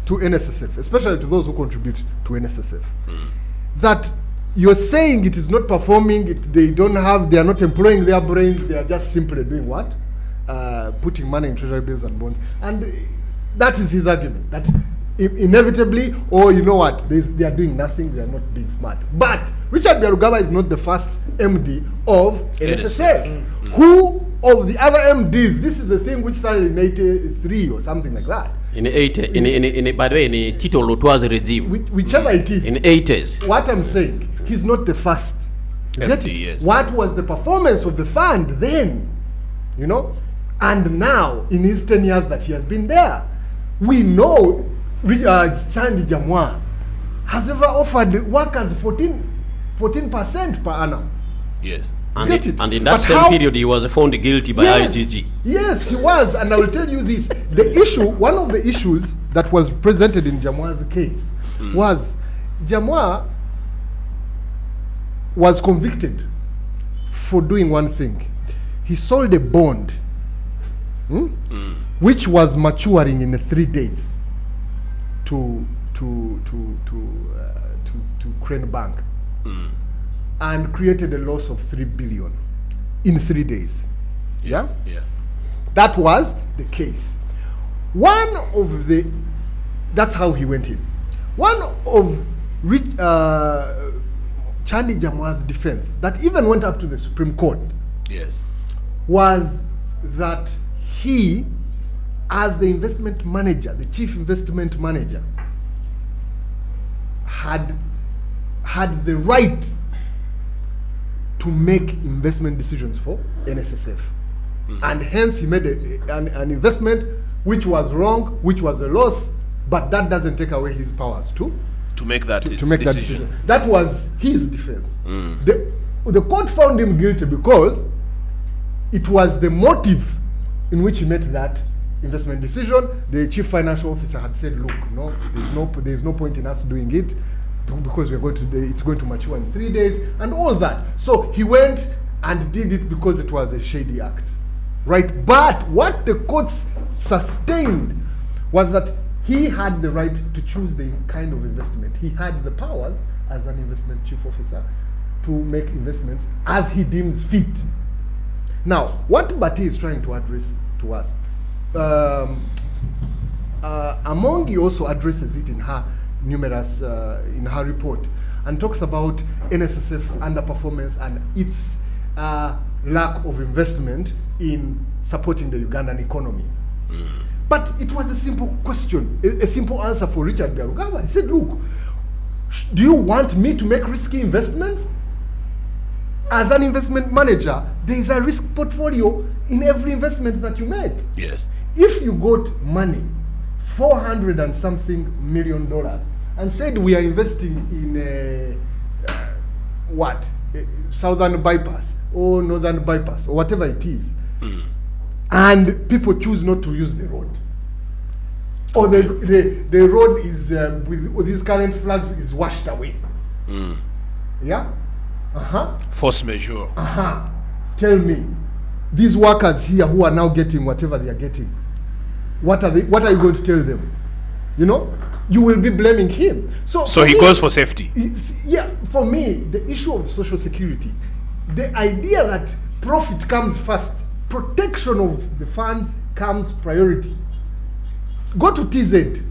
to NSSF, especially to those who contribute to NSSF. That you're saying it is not performing, they are not employing their brains, they are just simply doing what? Putting money in treasury bills and bonds. And that is his argument, that inevitably, or you know what, they are doing nothing, they are not being smart. But Richard Biarogaba is not the first MD of NSSF. Who of the other MDs, this is a thing which started in 83 or something like that. By the way, in Tito Lutwa's regime. Whichever it is. In the 80s. What I'm saying, he's not the first. MD, yes. What was the performance of the fund then? You know? And now, in his 10 years that he has been there, we know Chandi Jamwa has ever offered workers 14% per annum. Yes. And in that same period, he was found guilty by IGG. Yes, he was. And I will tell you this. The issue, one of the issues that was presented in Jamwa's case was Jamwa was convicted for doing one thing. He sold a bond which was maturing in 3 days to Crane Bank, and created a loss of 3 billion in 3 days. Yeah. That was the case. That's how he went in. One of Chandi Jamwa's defense that even went up to the Supreme Court Yes. was that he, as the investment manager, the chief investment manager, had the right to make investment decisions for NSSF. And hence he made an investment which was wrong, which was a loss, but that doesn't take away his powers to make that decision. That was his defense. The court found him guilty because it was the motive in which he made that investment decision. The chief financial officer had said, look, no, there's no point in us doing it because it's going to mature in 3 days and all that. So he went and did it because it was a shady act, right? But what the courts sustained was that he had the right to choose the kind of investment. He had the powers as an investment chief officer to make investments as he deems fit. Now, what Bati is trying to address to us, Amongi also addresses it in her numerous, in her report, and talks about NSSF's underperformance and its lack of investment in supporting the Ugandan economy. But it was a simple question, a simple answer for Richard Byarugaba. He said, look, do you want me to make risky investments? As an investment manager, there is a risk portfolio in every investment that you make. Yes. If you got money, $400 and something million, and said we are investing in southern bypass or northern bypass or whatever it is, and people choose not to use the road, or the road is with these current flags is washed away. Yeah. Force majeure. Tell me, these workers here who are now getting whatever they are getting, what are you going to tell them? You know, you will be blaming him. So he goes for safety. Yeah, for me, the issue of social security, the idea that profit comes first, protection of the funds comes priority. Go to TZ,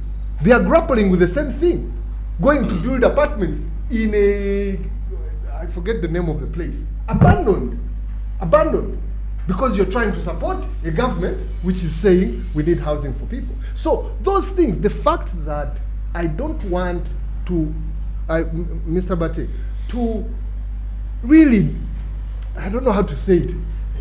they are grappling with the same thing, going to build apartments in I forget the name of the place, abandoned, because you're trying to support a government which is saying we need housing for people. So those things, the fact that I don't want to, Mr. Bate, to really, I don't know how to say it,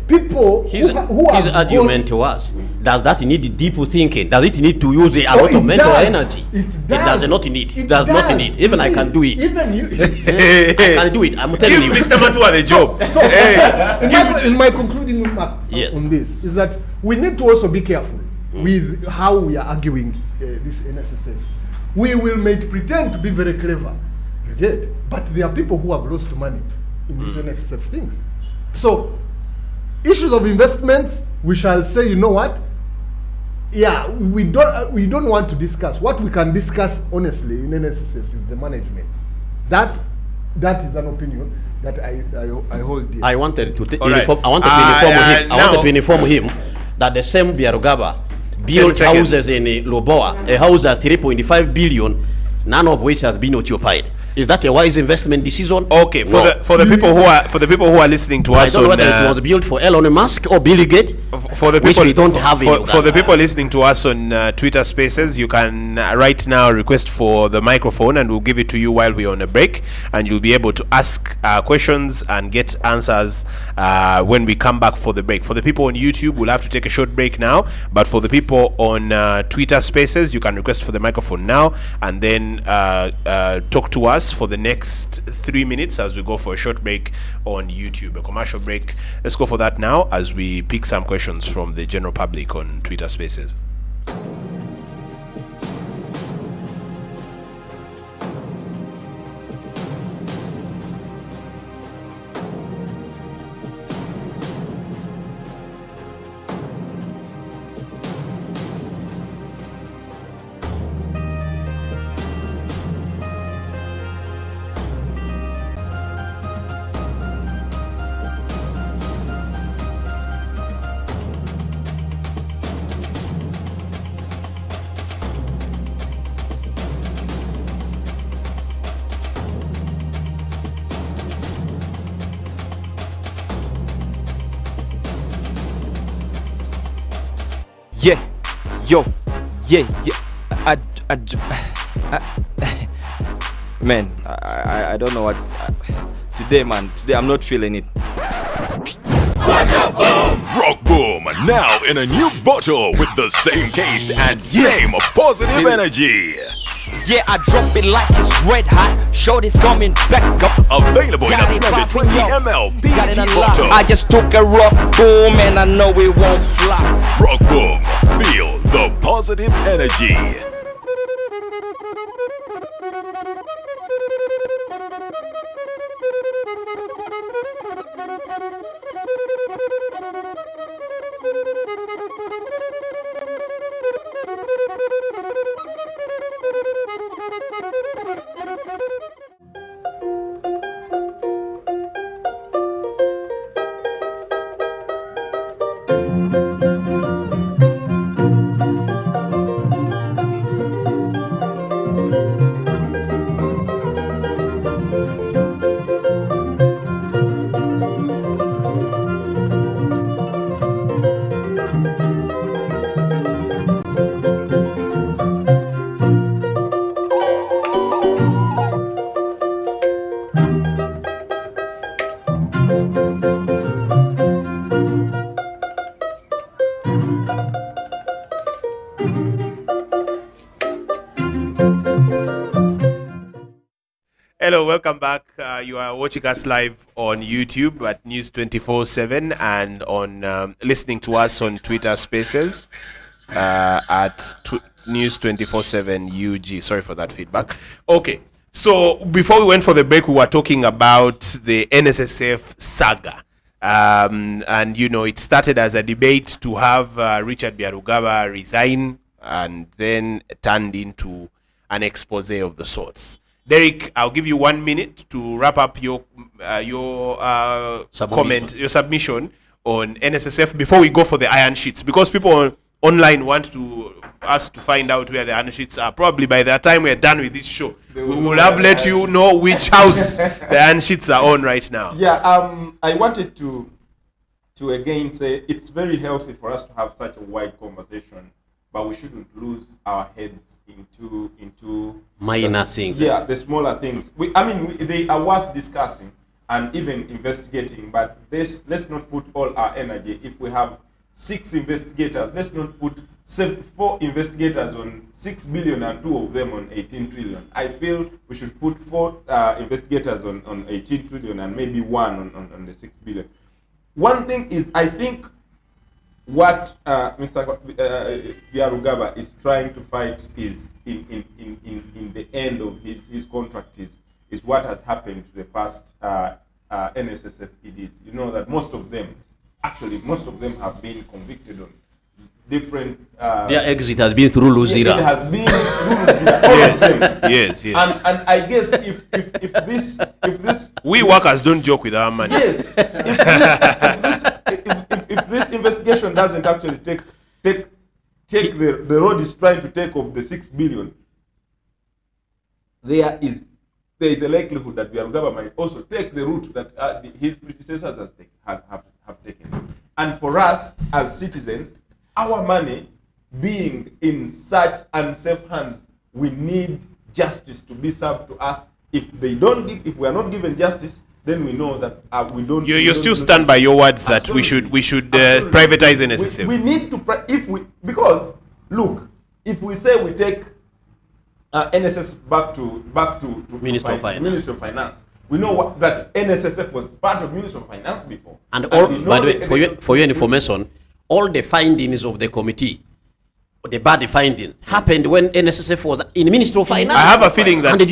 people his argument to us, does that need deep thinking? Does it need to use a lot of mental energy? It does not need. It does not need. Even I can do it. Even you. I can do it. I'm telling you. Give Mr. Matua the job. So in my concluding remark on this is that we need to also be careful with how we are arguing this NSSF. We will make pretend to be very clever, you get? But there are people who have lost money in these NSSF things. So issues of investments, we shall say, you know what? Yeah, we don't want to discuss. What we can discuss honestly in NSSF is the management. That is an opinion that I hold dear. I wanted to inform him that the same Byarugaba built houses in Loboa, a house at 3.5 billion, none of which has been occupied. Is that a wise investment decision? Okay, for the people who are listening to us, I don't know whether it was built for Elon Musk or Bill Gates. For the people which we don't have in Uganda. For the people listening to us on Twitter Spaces, you can right now request for the microphone, and we'll give it to you while we're on a break, and you'll be able to ask questions and get answers when we come back for the break. For the people on YouTube, we'll have to take a short break now, but for the people on Twitter Spaces, you can request for the microphone now, and then talk to us for the next 3 minutes as we go for a short break on YouTube, a commercial break. Let's go for that now as we pick some questions from the general public on Twitter Spaces. Yeah, yo, yeah. Man, I don't know what's today, man. Today I'm not feeling it. Rock Boom, now in a new bottle with the same taste and same positive energy. Yeah, I drop it like it's red hot. Shorty's coming back up. Available in a Got it 320 popping, yo. ml Got it PET unlocked. bottle. I just took a rock boom and I know it won't flop. Rock Boom, feel the positive energy. Hello, welcome back. You are watching us live on YouTube at News 24/7 and on listening to us on Twitter Spaces at News 24/7 UG. Sorry for that feedback. Okay, so before we went for the break, we were talking about the NSSF saga. And you know, it started as a debate to have Richard Byarugaba resign, and then turned into an expose of the sorts. Derek, I'll give you 1 minute to wrap up your comment, your submission on NSSF before we go for the iron sheets, because people online want us to find out where the iron sheets are. Probably by the time we're done with this show, we will have let you know which house the iron sheets are on right now. Yeah, I wanted to again say it's very healthy for us to have such a wide conversation, but we shouldn't lose our heads into minor things. Yeah, the smaller things. They are worth discussing and even investigating, but let's not put all our energy. If we have 6 investigators, let's not put 4 investigators on 6 billion and 2 of them on 18 trillion. I feel we should put 4 investigators on 18 trillion and maybe 1 on the 6 billion. One thing is, I think what Mr. Byarugaba is trying to fight is in the end of his contract is what has happened to the past NSSF PDs. You know that most of them have been convicted on different. Their exit has been through Luzira. It has been through Luzira. All of them. Yes. And I guess if this We workers don't joke with our money. Yes. If this investigation doesn't actually take the road is trying to take of the 6 billion, there is a likelihood that Byarugaba might also take the route that his predecessors have taken. And for us as citizens, our money being in such unsafe hands, we need justice to be served to us. If we are not given justice, then we know that we don't. You still stand by your words that we should privatize NSSF. We need to because look, if we say we take NSSF back to Minister of Finance. we know that NSSF was part of Minister of Finance before. And all, by the way, for your information, all the findings of the committee, the bad findings, happened when NSSF was in Ministry of Finance. I have a feeling that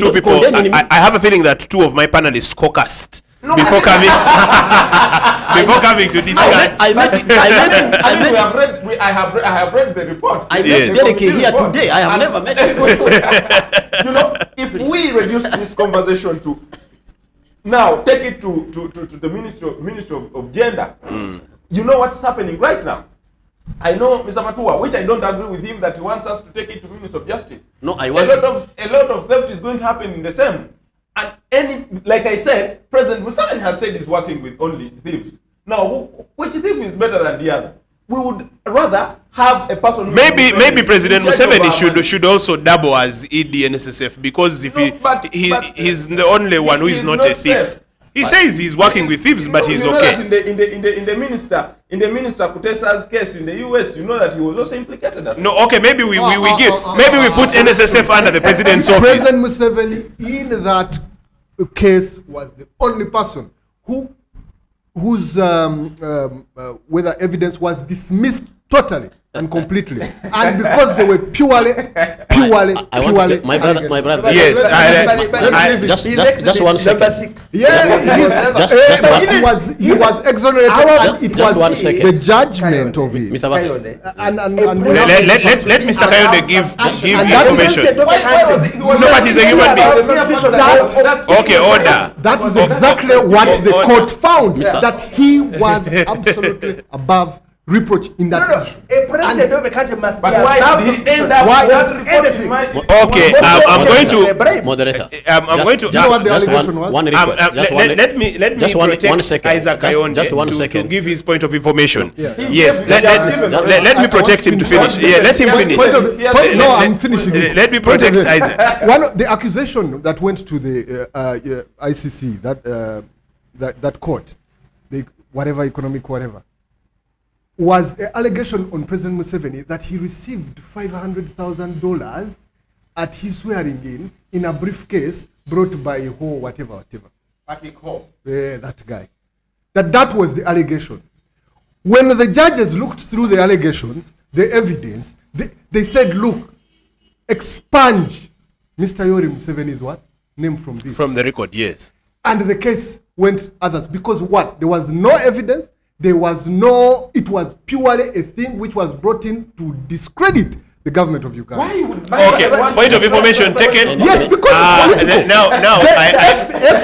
I have a feeling that 2 of my panelists caucused before coming to discuss. I have read the report. I met Derek here today. I have never met him before. You know, if we reduce this conversation to now take it to the Ministry of Gender, you know what's happening right now. I know Mr. Matua, which I don't agree with him that he wants us to take it to Ministry of Justice. No, I want a lot of theft is going to happen in the same. And like I said, President Museveni has said he's working with only thieves. Now, which thief is better than the other? we would rather have a person. Maybe President Museveni should also double as ED NSSF, because if he's the only one who is not a thief. He says he's working with thieves, but he's okay. In the minister Kutesa's case in the US, you know that he was also implicated. No, okay, maybe we put NSSF under the president's office. President Museveni in that case was the only person whose whether evidence was dismissed totally and completely, and because they were purely. My brother. Yes, just 1 second. He was exonerated, and it was 1 second. the judgment of it. Mr. Bakayonde. And Let Mr. Kayonde give information. No, but he's a human being. Okay, order. That is exactly what the court found, that he was absolutely above reproach in that issue. A president of a country must be But why above did he end up Why? with that report? Okay, I'm going to. Moderator. I'm going to. You know what the allegation was? One request. Let me just protect 1 second. Isaac Kayonde Just 1 to second. give his point of information. Yeah. Yes, let me protect him to finish. Yeah, let him finish. I'm finishing. Let me protect Isaac. One of the accusation that went to the ICC, that court, the whatever economic whatever, was an allegation on President Museveni that he received $500,000 at his swearing in a briefcase brought by Ho whatever. Patrick Ho. That guy. That was the allegation. When the judges looked through the allegations, the evidence, they said, look, expunge Mr. Yoweri Museveni's what? Name from this. From the record, yes. And the case went others because what? There was no evidence. It was purely a thing which was brought in to discredit the government of Uganda. Why would Okay, point of information taken. Yes, because it's political. Now,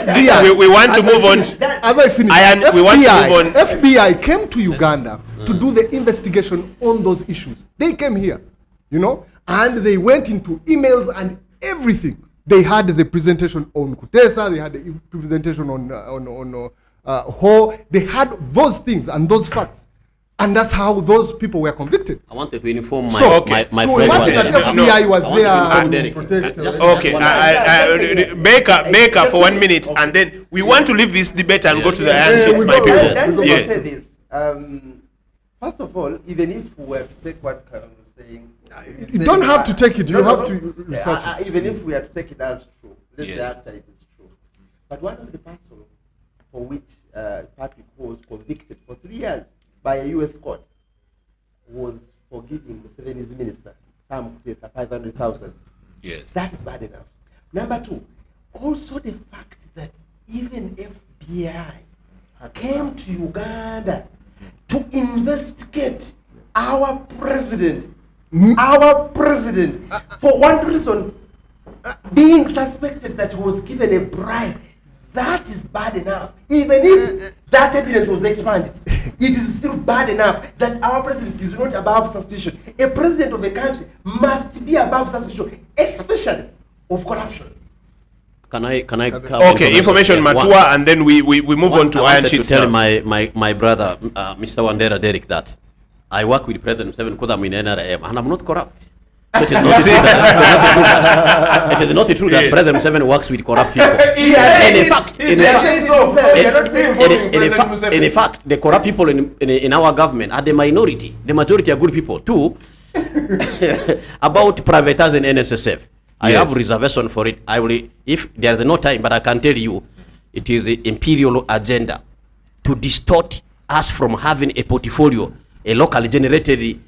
FBI. we want to move on. As I finish, we want to move on. FBI came to Uganda to do the investigation on those issues. They came here, and they went into emails and everything. They had the presentation on Kutesa. They had the presentation on Ho. They had those things and those facts, and that's how those people were convicted. I wanted to inform my okay. my To friend. imagine that FBI was there Derek. to protect. Okay, Baker for 1 minute, and then we want to leave this debate and go to the iron sheets, my people. Yes. First of all, even if we were to take what Karan was saying, You don't have to take it. You have to research it. Even if we are to take it as true, let's say Yes. after it is true. But one of the persons for which Patrick was convicted for 3 years by a U.S. court was for giving Museveni's minister Sam Kutesa 500,000. Yes. That is bad enough. Number two, also the fact that even FBI came to Uganda to investigate our president, for one reason, being suspected that he was given a bribe. That is bad enough. Even if that evidence was expanded, it is still bad enough that our president is not above suspicion. A president of a country must be above suspicion, especially of corruption. Can I Okay, information matua, and then we move on to iron sheets. To tell my brother, Mr. Wandera Derek, that I work with President Museveni because I'm in NRM and I'm not corrupt. So it is not true that, it is not true that President Museveni works with corrupt people. In fact, the corrupt people in our government are the minority. The majority are good people. Two, about privatizing NSSF. I have reservation for it. I will, if there is no time, but I can tell you, it is the imperial agenda to distort us from having a portfolio, a locally generated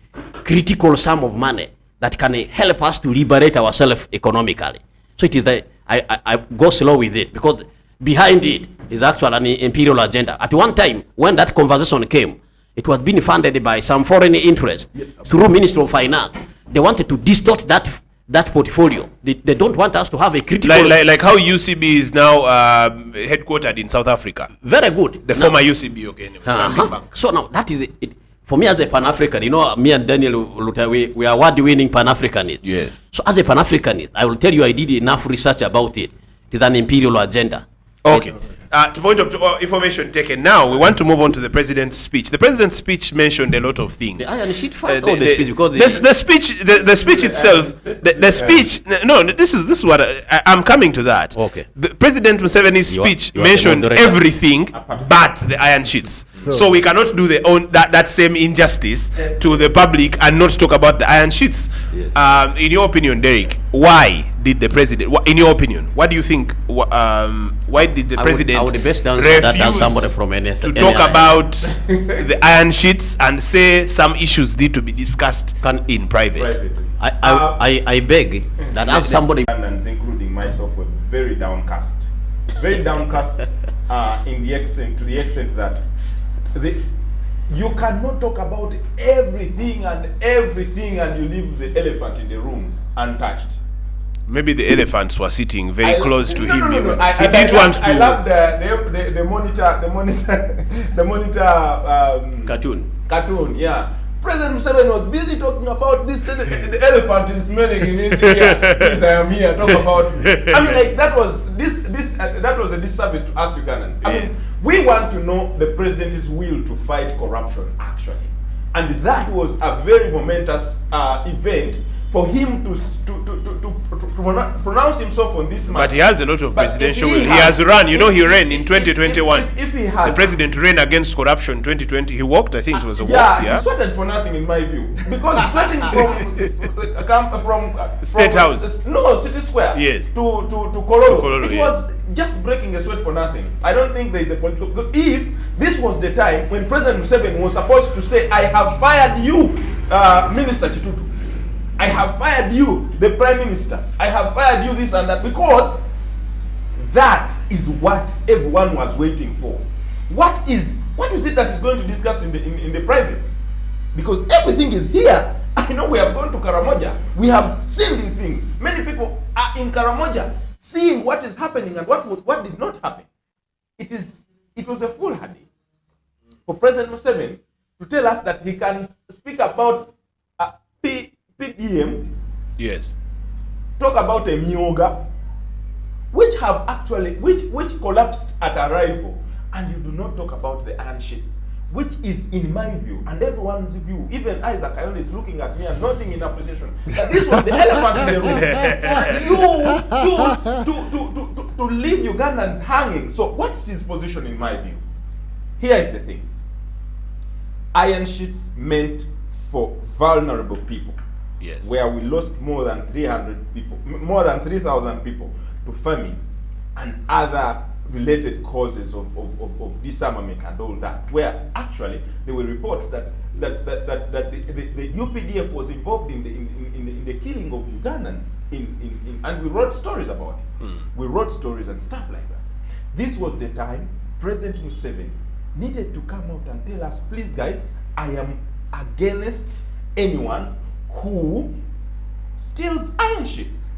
critical sum of money that can help us to liberate ourselves economically. So it is that I go slow with it because behind it is actually an imperial agenda. At one time, when that conversation came, it was being funded by some foreign interest through Ministry of Finance. They wanted to distort that portfolio. They don't want us to have a critical... Like how UCB is now headquartered in South Africa. Very good. The former UCB, okay. Bank. So now, that is it. For me as a Pan-African, me and Daniel, we are award-winning Pan-Africanists. Yes. So as a Pan-Africanist, I will tell you I did enough research about it. It is an imperial agenda. Okay. To point of information taken. Now we want to move on to the president's speech. The president's speech mentioned a lot of things. The iron sheet first or the speech? Because the speech itself, the speech. No, this is what I'm coming to that. Okay. The President Museveni's speech you are the mentioned moderator. everything but the iron sheets. So we cannot do that same injustice to the public and not talk about the iron sheets. Yes. In your opinion, Derek, why did the president? In your opinion, what do you think? Why did the president I would best answer that as refuse somebody from NSSF to talk about the iron sheets and say some issues need to be discussed in private? I beg that as somebody, including myself, were very downcast. Very downcast to the extent that you cannot talk about everything and you leave the elephant in the room untouched. Maybe the elephants were sitting very close to him. No. He didn't want to. I love the monitor cartoon. Yeah. President Museveni was busy talking about this. The elephant is smelling in his ear. Please, I am here. Talk about. I mean, like that was a disservice to us Ugandans. I mean, we want to know the president's will to fight corruption, actually, and that was a very momentous event for him to pronounce himself on this matter. But he has a lot of presidential will. He has run. You know, he ran in 2021. If he has, the president ran against corruption 2020. He walked. I think it was a walk. Yeah, he sweated for nothing, in my view, because sweating from State House. No, City Square. Yes. To Kololo. It was just breaking a sweat for nothing. I don't think there is a political. If this was the time when President Museveni was supposed to say, "I have fired you, Minister Chitutu. I have fired you, the Prime Minister. I have fired you this and that," because that is what everyone was waiting for. What is it that is going to discuss in the private? Because everything is here. I know we have gone to Karamoja. We have seen these things. Many people are in Karamoja seeing what is happening and what did not happen. It was a foolhardy for President Museveni to tell us that he can speak about PDM, yes, talk about a Myoga, which collapsed at arrival, and you do not talk about the iron sheets, which is, in my view, and everyone's view, even Isaac Iron is looking at me and nodding in appreciation, that this was the elephant in the room. But you choose to leave Ugandans hanging. So what's his position, in my view? Here is the thing. Iron sheets meant for vulnerable people. Yes. Where we lost more than 300 people, more than 3,000 people to famine and other related causes of disarmament and all that. Where actually there were reports that the UPDF was involved in the killing of Ugandans and we wrote stories about it. We wrote stories and stuff like that. This was the time President Museveni needed to come out and tell us, please guys, I am against anyone who steals iron sheets.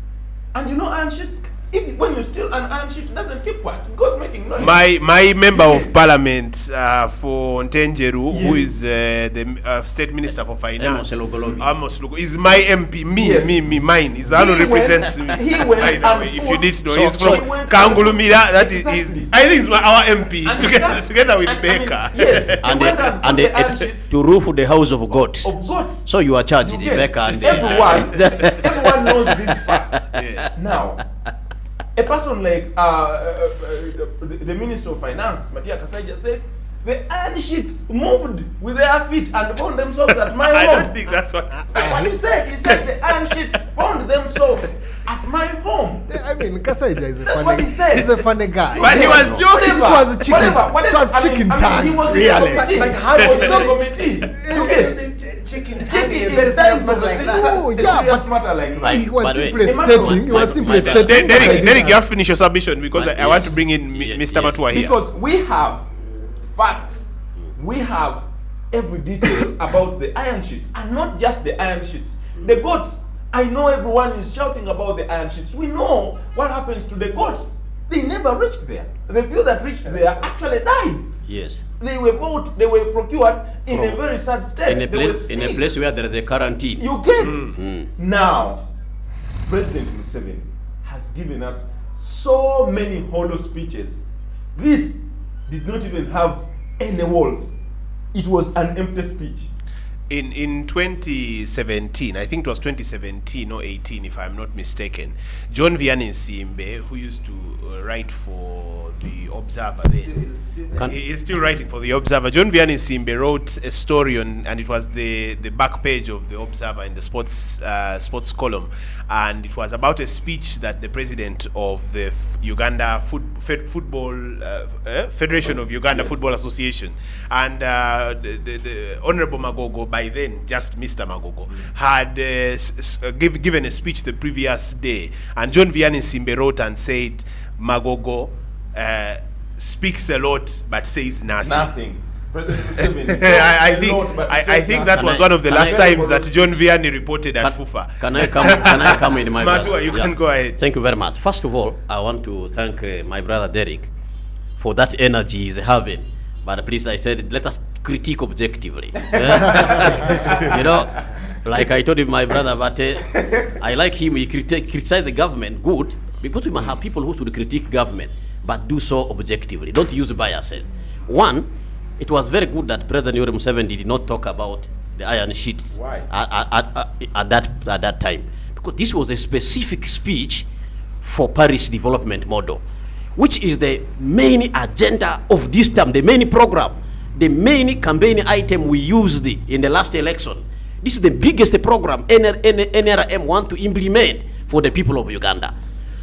And you know, iron sheets, when you steal an iron sheet, it doesn't keep quiet. It goes making noise. My member of parliament for Ntenjeru, who is the state minister for finance, Amos Lugo, is my MP. Mine. Is the one who represents me. He went if you need to know, he's from Kangulumira. That is, I think it's our MP together with Baker. Yes. and to roof the house of gods. So you are charged, Baker, and everyone knows these facts. Yes. Now, a person like the Minister of Finance, Matia Kasaija, said the iron sheets moved with their feet and found themselves at my home. I don't think that's what he said. That's what he said. He said the iron sheets found themselves at my home. I mean, Kasaija is a That's funny. what he said. He's a funny guy. But he was joking. It was chicken. Whatever. It was chicken tongue. He was really. in the committee. But how He was was in the it? committee. Chicken In terms of a serious matter like that. He was By the way, simply the man stating. He was simply stating. Derek, you have to finish your submission because I want to bring in Yeah, Mr. Matua here. Because we have facts. We have every detail about the iron sheets, and not just the iron sheets. The goats. I know everyone is shouting about the iron sheets. We know what happens to the goats. They never reached there. The few that reached there actually died. yes, They were bought, they were procured in a very sad state. in a They were place sick. where there is a quarantine. You get now, President Museveni has given us so many hollow speeches This did not even have any walls. It was an empty speech. In 2017, I think it was 2017 or 18, if I'm not mistaken, John Vianney Nsimbe, who used to write for the Observer then, he is still writing for the Observer. John Vianney Nsimbe wrote a story on, and it was the back page of the Observer in the sports column, and it was about a speech that the president of the Uganda Football Federation of Uganda Football Association, and the Honorable Magogo, by then just Mr. Magogo, had given a speech the previous day, and John Vianney Nsimbe wrote and said, Magogo speaks a lot but says nothing. President Museveni I think that was one of the last times that John Vianney reported at FUFA. Can I come in, my brother? Matua, you can go ahead. Thank you very much. First of all, I want to thank my brother Derek for that energy he's having. But please, I said, let us critique objectively. You know, like I told you, my brother, but I like him. He criticize the government, good, because we must have people who should critique government, but do so objectively. Don't use biases. One, it was very good that President Yoweri Museveni did not talk about the iron sheet. Why? At that time, because this was a specific speech for Paris development model, which is the main agenda of this term, the main program, the main campaign item we used in the last election. This is the biggest program NRM want to implement for the people of Uganda.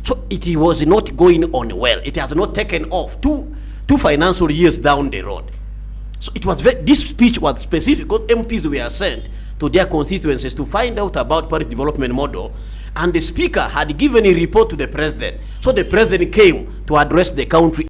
So it was not going on well. It has not taken off two financial years down the road. So it was this speech was specific because MPs were sent to their constituencies to find out about Paris development model, and the speaker had given a report to the president. So the president came to address the country